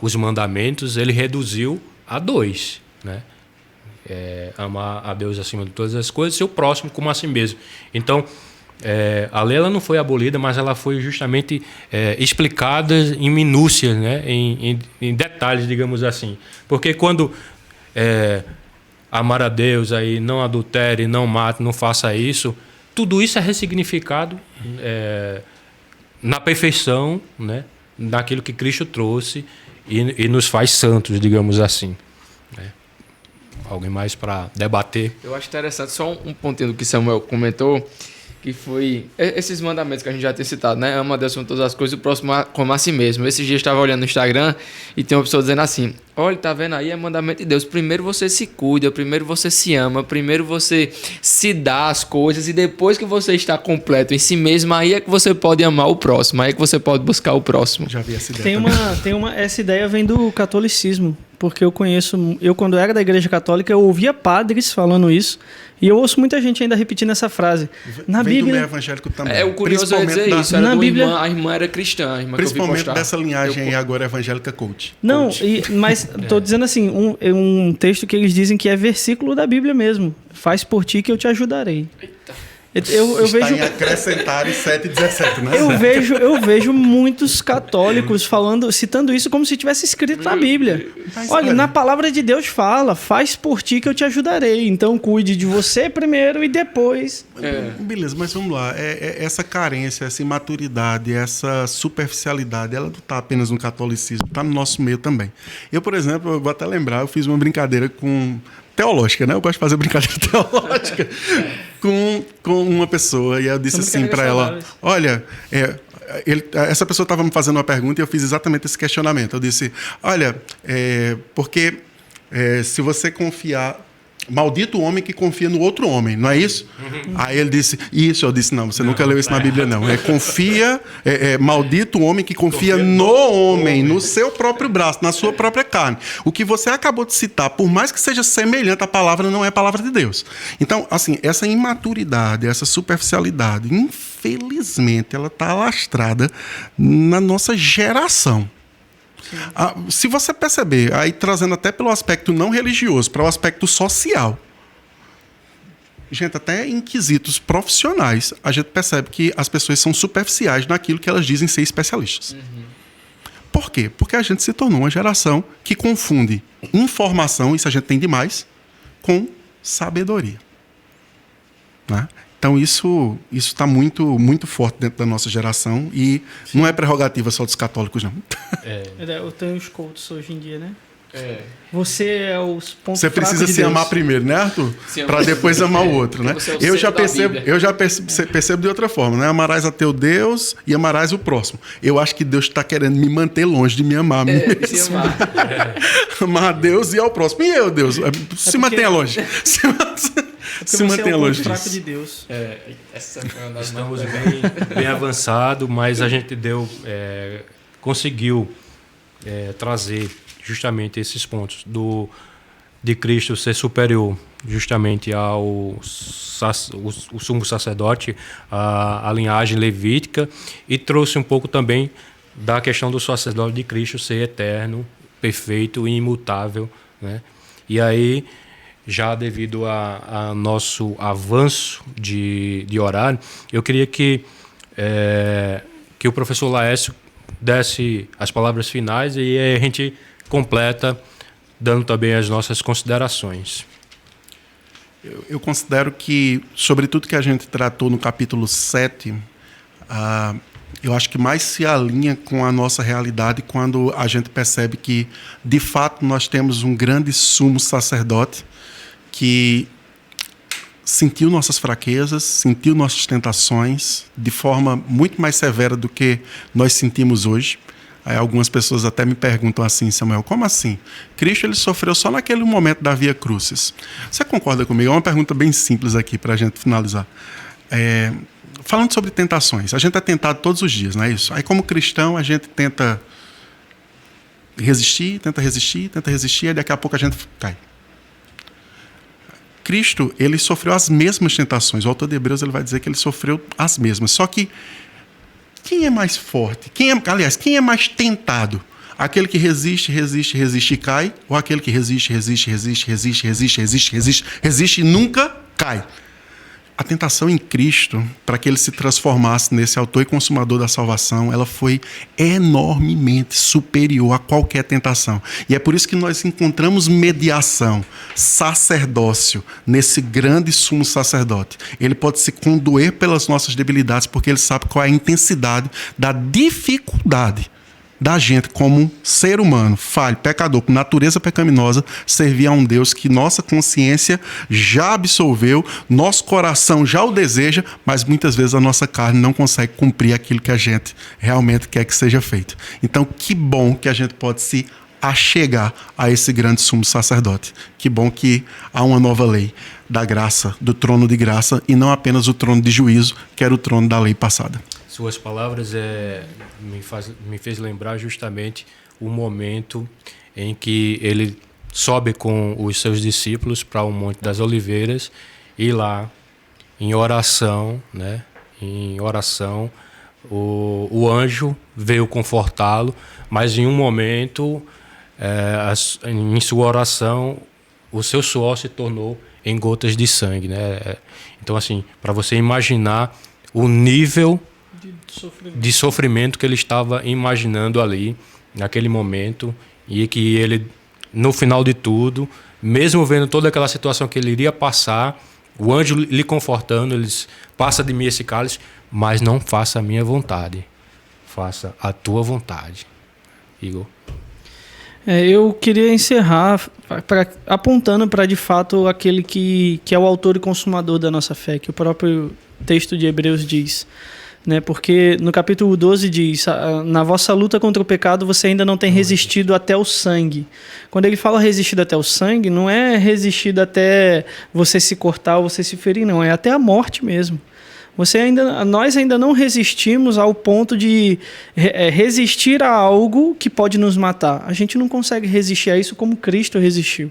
os mandamentos, ele reduziu a 2, né? Amar a Deus acima de todas as coisas e o próximo como a si mesmo. Então, a lei ela não foi abolida, mas ela foi justamente explicada em minúcias, né? em detalhes, digamos assim. Porque quando amar a Deus, aí, não adultere, não mate, não faça isso, tudo isso é ressignificado na perfeição, né? Naquilo que Cristo trouxe e nos faz santos, digamos assim. Alguém mais para debater? Eu acho interessante, só um pontinho do que Samuel comentou, que foi esses mandamentos que a gente já tem citado, né? Ama a Deus com todas as coisas e o próximo como a si mesmo. Esses dias eu estava olhando no Instagram e tem uma pessoa dizendo assim, olha, tá vendo aí, é mandamento de Deus. Primeiro você se cuida, primeiro você se ama, primeiro você se dá as coisas e depois que você está completo em si mesmo, aí é que você pode amar o próximo, aí é que você pode buscar o próximo. Já vi essa ideia. Essa ideia vem do catolicismo, porque eu quando era da Igreja Católica, eu ouvia padres falando isso, e eu ouço muita gente ainda repetindo essa frase. Na Vem do Bíblia, meio evangélico também. O curioso é dizer isso. Era na de uma Bíblia- irmã, a irmã era cristã, a irmã que eu vi Principalmente postar. dessa linhagem aí agora evangélica coach. Não, mas tô dizendo assim, um texto que eles dizem que é versículo da Bíblia mesmo. Faz por ti que eu te ajudarei. Eu Está vejo, em Acrescentares 7:17, né? eu vejo muitos católicos citando isso como se tivesse escrito na Bíblia. Mas, Olha, olha, na palavra de Deus fala, faz por ti que eu te ajudarei. Então cuide de você primeiro e depois. Beleza, mas vamos lá. Essa carência, essa imaturidade, essa superficialidade, ela não está apenas no catolicismo, está no nosso meio também. Eu, por exemplo, eu vou até lembrar, eu fiz uma brincadeira teológica, né? Eu gosto de fazer brincadeira teológica com uma pessoa. E eu disse assim para ela: olha, essa pessoa estava me fazendo uma pergunta e eu fiz exatamente esse questionamento. Eu disse: olha, porque se você confiar. Maldito o homem que confia no outro homem, não é isso? Aí ele disse, isso. Eu disse, não, você nunca leu isso na Bíblia, não. Maldito o homem que confia no homem, no seu próprio braço, na sua própria carne. O que você acabou de citar, por mais que seja semelhante à palavra, não é a palavra de Deus. Então, assim, essa imaturidade, essa superficialidade, infelizmente, ela está alastrada na nossa geração. Se você perceber, aí trazendo até pelo aspecto não religioso, para o aspecto social, gente, até em quesitos profissionais, a gente percebe que as pessoas são superficiais naquilo que elas dizem ser especialistas. Por quê? Porque a gente se tornou uma geração que confunde informação, isso a gente tem demais, com sabedoria. Né? Então, isso está muito, muito forte dentro da nossa geração e não é prerrogativa só dos católicos, não. Eu tenho os cultos hoje em dia, né? Você é os pontos Você precisa se amar primeiro, né, Arthur? Para depois amar o outro, né? Eu já percebo de outra forma, né? Amarás a teu Deus e amarás o próximo. Eu acho que Deus está querendo me manter longe de me amar a mim mesmo. Amar a Deus e ao próximo. E eu, Deus? Se mantenha longe. Se mantenha longe disso. Fraco de Deus. Estamos bem avançado, mas a gente conseguiu trazer justamente esses pontos de Cristo ser superior justamente ao sumo sacerdote, a linhagem levítica, e trouxe um pouco também da questão do sacerdote de Cristo ser eterno, perfeito e imutável, né? E aí, já devido a nosso avanço de horário, eu queria que o professor Laércio desse as palavras finais e aí a gente completa dando também as nossas considerações. Eu considero que, sobre tudo que a gente tratou no capítulo 7, eu acho que mais se alinha com a nossa realidade quando a gente percebe que, de fato, nós temos um grande sumo sacerdote que sentiu nossas fraquezas, sentiu nossas tentações de forma muito mais severa do que nós sentimos hoje. Aí algumas pessoas até me perguntam assim: Samuel, como assim? Cristo ele sofreu só naquele momento da Via Crucis. Você concorda comigo? É uma pergunta bem simples aqui para a gente finalizar. Falando sobre tentações, a gente é tentado todos os dias, não é isso? Aí como cristão a gente tenta resistir, e daqui a pouco a gente cai. Cristo, ele sofreu as mesmas tentações. O autor de Hebreus ele vai dizer que ele sofreu as mesmas. Só que quem é mais forte? Quem é mais tentado? Aquele que resiste e cai? Ou aquele que resiste e nunca cai? A tentação em Cristo, para que ele se transformasse nesse autor e consumador da salvação, ela foi enormemente superior a qualquer tentação. E é por isso que nós encontramos mediação, sacerdócio, nesse grande sumo sacerdote. Ele pode se condoer pelas nossas debilidades, porque ele sabe qual é a intensidade da dificuldade da gente, como ser humano, falho, pecador, com natureza pecaminosa, servir a um Deus que nossa consciência já absolveu, nosso coração já o deseja, mas muitas vezes a nossa carne não consegue cumprir aquilo que a gente realmente quer que seja feito. Então, que bom que a gente pode se achegar a esse grande sumo sacerdote. Que bom que há uma nova lei da graça, do trono de graça, e não apenas o trono de juízo, que era o trono da lei passada. Suas palavras me fez lembrar justamente o momento em que ele sobe com os seus discípulos para o Monte das Oliveiras e lá, em oração, né? Em oração, o anjo veio confortá-lo, mas em um momento, em sua oração, o seu suor se tornou em gotas de sangue, né? Então, assim, para você imaginar o nível de sofrimento que ele estava imaginando ali, naquele momento, e que ele, no final de tudo, mesmo vendo toda aquela situação que ele iria passar, o anjo lhe confortando, ele diz: passa de mim esse cálice, mas não faça a minha vontade, faça a tua vontade. Igor. Eu queria encerrar apontando para, de fato, aquele que é o autor e consumador da nossa fé, que o próprio texto de Hebreus diz. Né? Porque no capítulo 12 diz: na vossa luta contra o pecado você ainda não tem resistido até o sangue. Quando ele fala resistido até o sangue, não é resistido até você se cortar ou você se ferir, não. É até a morte mesmo. Nós ainda não resistimos ao ponto de resistir a algo que pode nos matar. A gente não consegue resistir a isso como Cristo resistiu.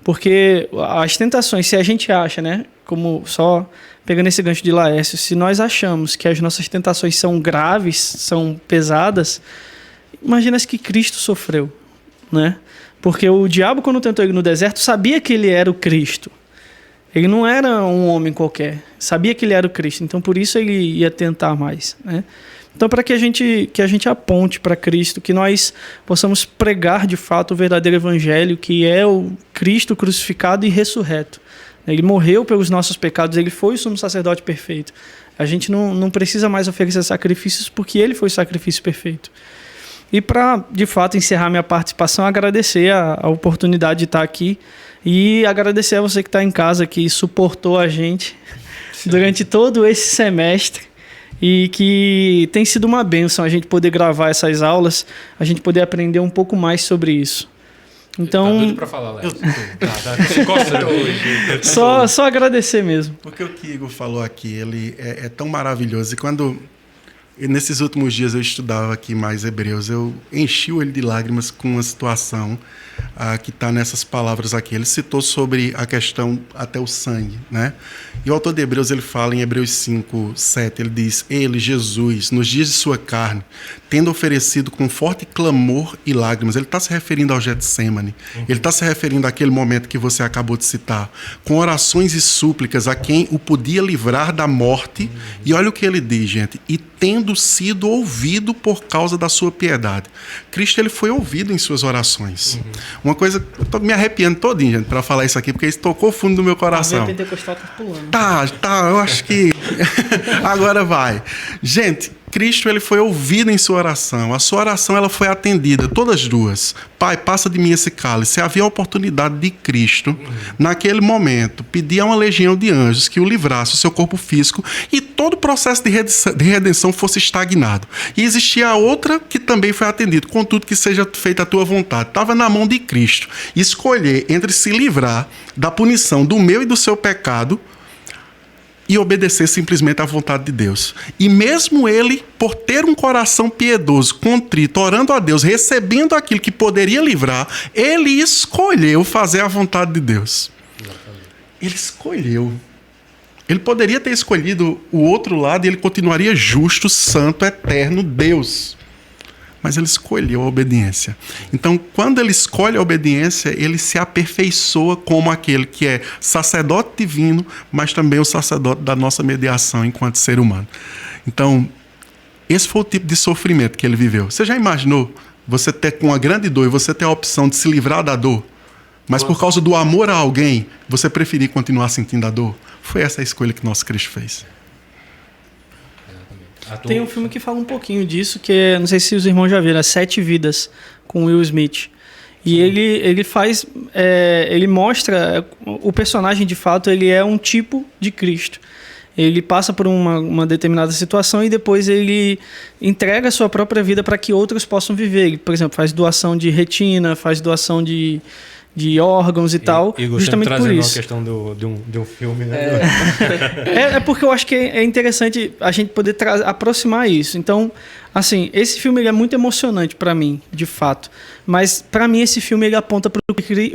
Porque as tentações, se a gente acha, né, como só pegando esse gancho de Laércio, se nós achamos que as nossas tentações são graves, são pesadas, imagina que Cristo sofreu, né? Porque o diabo, quando tentou ele no deserto, sabia que ele era o Cristo. Ele não era um homem qualquer, sabia que ele era o Cristo, então por isso ele ia tentar mais, né? Então, para que a gente aponte para Cristo, que nós possamos pregar de fato o verdadeiro evangelho, que é o Cristo crucificado e ressurreto. Ele morreu pelos nossos pecados, ele foi o sumo sacerdote perfeito. A gente não precisa mais oferecer sacrifícios porque ele foi o sacrifício perfeito. E para, de fato, encerrar minha participação, agradecer a oportunidade de estar aqui e agradecer a você que está em casa, que suportou a gente durante todo esse semestre e que tem sido uma bênção a gente poder gravar essas aulas, a gente poder aprender um pouco mais sobre isso. Então, tá doido pra falar, Léo. Se coçando hoje. Só agradecer mesmo. Porque o que Igor falou aqui, ele é tão maravilhoso. E quando, nesses últimos dias, eu estudava aqui mais Hebreus, eu enchi o olho de lágrimas com uma situação que está nessas palavras aqui. Ele citou sobre a questão até o sangue, né? E o autor de Hebreus, ele fala em Hebreus 5:7, ele diz: ele, Jesus, nos dias de sua carne, tendo oferecido com forte clamor e lágrimas. Ele está se referindo ao Getsêmani. Ele está se referindo àquele momento que você acabou de citar, com orações e súplicas a quem o podia livrar da morte. E olha o que ele diz, gente: e tendo sido ouvido por causa da sua piedade. Cristo, ele foi ouvido em suas orações. Uma coisa, eu estou me arrepiando todinho, gente, para falar isso aqui, porque isso tocou o fundo do meu coração. A pentecostal tá pulando. Tá, eu acho que agora vai. Gente, Cristo, ele foi ouvido em sua oração. A sua oração, ela foi atendida, todas as duas. Pai, passa de mim esse cálice. Havia a oportunidade de Cristo, naquele momento, pedir a uma legião de anjos que o livrasse do seu corpo físico e todo o processo de redenção fosse estagnado. E existia a outra que também foi atendida. Contudo, que seja feita a tua vontade. Estava na mão de Cristo. Escolher entre se livrar da punição do meu e do seu pecado e obedecer simplesmente à vontade de Deus. E mesmo ele, por ter um coração piedoso, contrito, orando a Deus, recebendo aquilo que poderia livrar, ele escolheu fazer a vontade de Deus. Ele escolheu. Ele poderia ter escolhido o outro lado e ele continuaria justo, santo, eterno Deus. Mas ele escolheu a obediência. Então, quando ele escolhe a obediência, ele se aperfeiçoa como aquele que é sacerdote divino, mas também o sacerdote da nossa mediação enquanto ser humano. Então, esse foi o tipo de sofrimento que ele viveu. Você já imaginou você ter com uma grande dor e você ter a opção de se livrar da dor, mas por causa do amor a alguém, você preferir continuar sentindo a dor? Foi essa a escolha que nosso Cristo fez. Tem um filme que fala um pouquinho disso, que é, não sei se os irmãos já viram, As 7 Vidas, com Will Smith. E ele faz, ele mostra, o personagem de fato, ele é um tipo de Cristo. Ele passa por uma determinada situação e depois ele entrega a sua própria vida para que outros possam viver. Ele, por exemplo, faz doação de retina, faz doação de de órgãos e tal, justamente por isso. A questão de um filme, né? É porque eu acho que é interessante a gente poder aproximar isso. Então, assim, esse filme ele é muito emocionante para mim, de fato. Mas para mim esse filme ele aponta para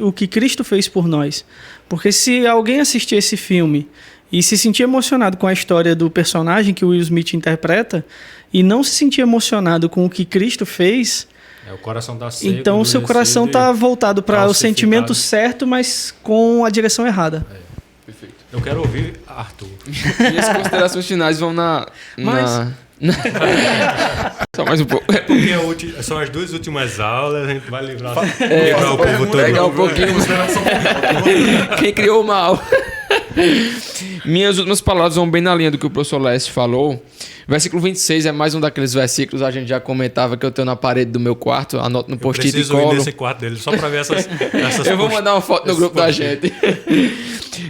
o que Cristo fez por nós. Porque se alguém assistir esse filme e se sentir emocionado com a história do personagem que o Will Smith interpreta e não se sentir emocionado com o que Cristo fez, o coração tá seco, então o seu coração está voltado para o sentimento certo, mas com a direção errada. Perfeito. Eu quero ouvir Arthur. E as considerações finais vão só mais um pouco. Porque são as 2 últimas aulas, a gente vai livrar o povo todo. Pegar um pouquinho. Quem criou uma aula? Minhas últimas palavras vão bem na linha do que o professor Leste falou. Versículo 26 é mais um daqueles versículos, a gente já comentava, que eu tenho na parede do meu quarto, anoto no post-it e colo. Eu preciso ir nesse quarto dele, só para ver essas eu vou mandar uma foto no grupo da gente.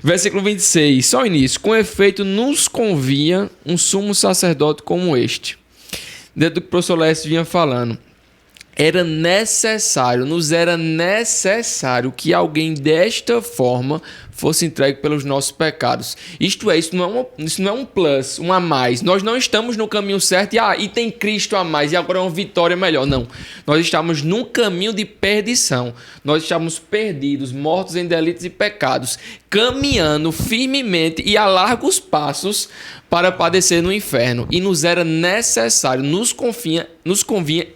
Versículo 26, só o início. Com efeito, nos convinha um sumo sacerdote como este. Dentro do que o professor Leste vinha falando. Nos era necessário que alguém desta forma fosse entregue pelos nossos pecados. Isto não é um plus, um a mais. Nós não estamos no caminho certo e tem Cristo a mais e agora é uma vitória melhor. Não. Nós estamos num caminho de perdição. Nós estamos perdidos, mortos em delitos e pecados, caminhando firmemente e a largos passos para padecer no inferno. E nos era necessário, nos convinha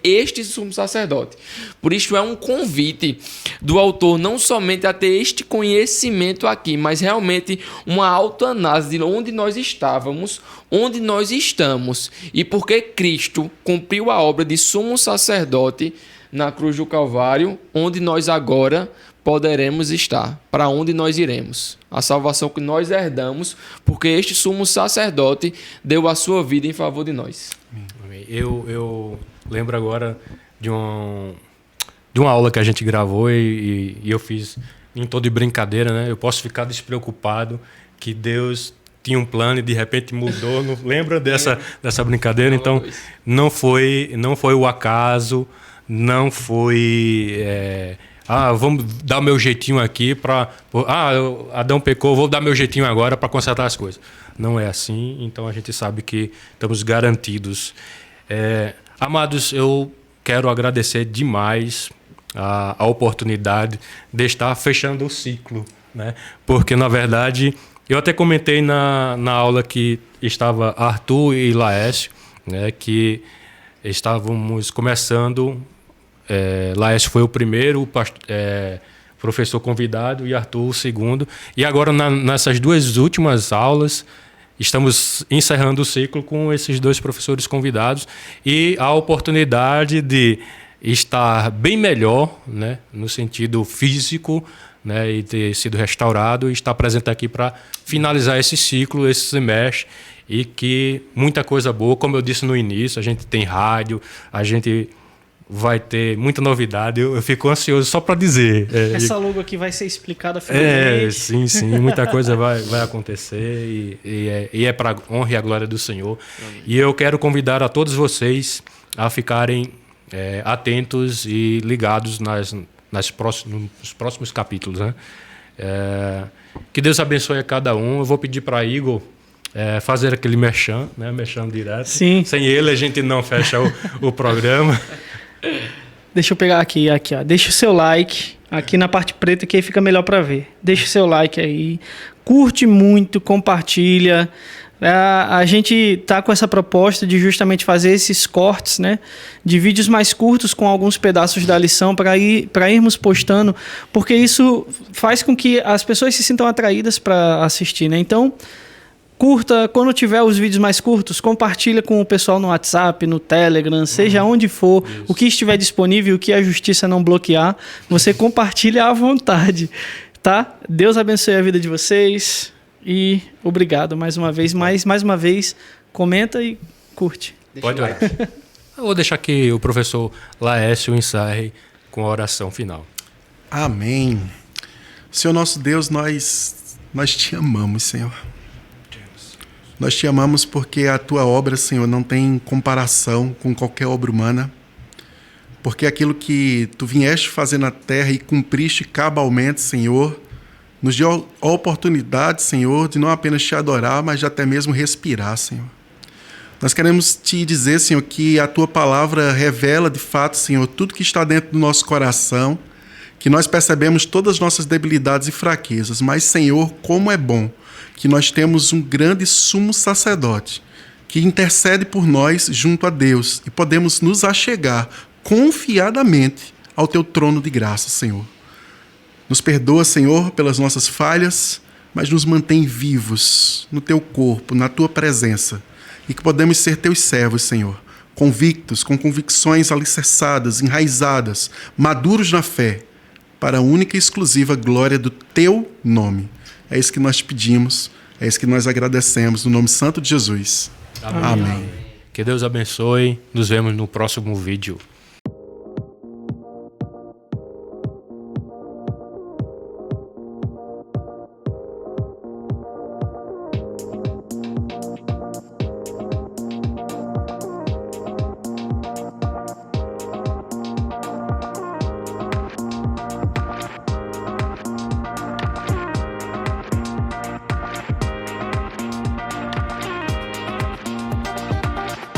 este sumo sacerdote. Por isso é um convite do autor não somente a ter este conhecimento aqui, mas realmente uma autoanálise de onde nós estávamos, onde nós estamos e porque Cristo cumpriu a obra de sumo sacerdote na cruz do Calvário, onde nós agora poderemos estar, para onde nós iremos. A salvação que nós herdamos, porque este sumo sacerdote deu a sua vida em favor de nós. Eu lembro agora de uma aula que a gente gravou e eu fiz em tom de brincadeira, né? Eu posso ficar despreocupado que Deus tinha um plano e de repente mudou. Não lembra dessa brincadeira? Então, não foi o acaso, não foi... vamos dar o meu jeitinho aqui para... Adão pecou, vou dar meu jeitinho agora para consertar as coisas. Não é assim, então a gente sabe que estamos garantidos. Amados, eu quero agradecer demais a oportunidade de estar fechando o ciclo, né? Porque, na verdade, eu até comentei na aula que estava Arthur e Laércio, né, que estávamos começando... Laércio foi o primeiro professor convidado e Arthur o segundo. E agora, nessas 2 últimas aulas, estamos encerrando o ciclo com esses 2 professores convidados e a oportunidade de estar bem melhor, né, no sentido físico, né, e ter sido restaurado e estar presente aqui para finalizar esse ciclo, esse semestre, e que muita coisa boa, como eu disse no início, a gente tem rádio, a gente... vai ter muita novidade, eu fico ansioso só para dizer. Essa logo aqui vai ser explicada finalmente. Sim, muita coisa vai acontecer e é para a honra e a glória do Senhor. Amém. E eu quero convidar a todos vocês a ficarem atentos e ligados nos próximos capítulos, né? Que Deus abençoe a cada um. Eu vou pedir para Igor fazer aquele merchan, né? Merchan direto. Sim. Sem ele a gente não fecha o programa. Deixa eu pegar aqui, ó. Deixa o seu like aqui na parte preta, que aí fica melhor para ver. Deixa o seu like aí, curte muito, compartilha. A gente tá com essa proposta de justamente fazer esses cortes, né, de vídeos mais curtos com alguns pedaços da lição para irmos postando, porque isso faz com que as pessoas se sintam atraídas para assistir, né? Então, curta, quando tiver os vídeos mais curtos, compartilha com o pessoal no WhatsApp, no Telegram, seja onde for, isso. O que estiver disponível, o que a justiça não bloquear, você compartilha à vontade, tá? Deus abençoe a vida de vocês e obrigado mais uma vez. Mais uma vez, comenta e curte. Pode orar. Eu vou deixar que o professor Laércio encerre com a oração final. Amém. Senhor nosso Deus, nós te amamos, Senhor. Nós te amamos porque a tua obra, Senhor, não tem comparação com qualquer obra humana. porque aquilo que tu vieste fazer na terra e cumpriste cabalmente, Senhor, nos deu a oportunidade, Senhor, de não apenas te adorar, mas de até mesmo respirar, Senhor. Nós queremos te dizer, Senhor, que a tua palavra revela de fato, Senhor, tudo que está dentro do nosso coração, que nós percebemos todas as nossas debilidades e fraquezas, mas, Senhor, como é bom que nós temos um grande sumo sacerdote que intercede por nós junto a Deus e podemos nos achegar confiadamente ao teu trono de graça, Senhor. Nos perdoa, Senhor, pelas nossas falhas, mas nos mantém vivos no teu corpo, na tua presença, e que podemos ser teus servos, Senhor, convictos, com convicções alicerçadas, enraizadas, maduros na fé, para a única e exclusiva glória do teu nome. É isso que nós te pedimos, é isso que nós agradecemos, no nome santo de Jesus. Amém. Que Deus abençoe. Nos vemos no próximo vídeo.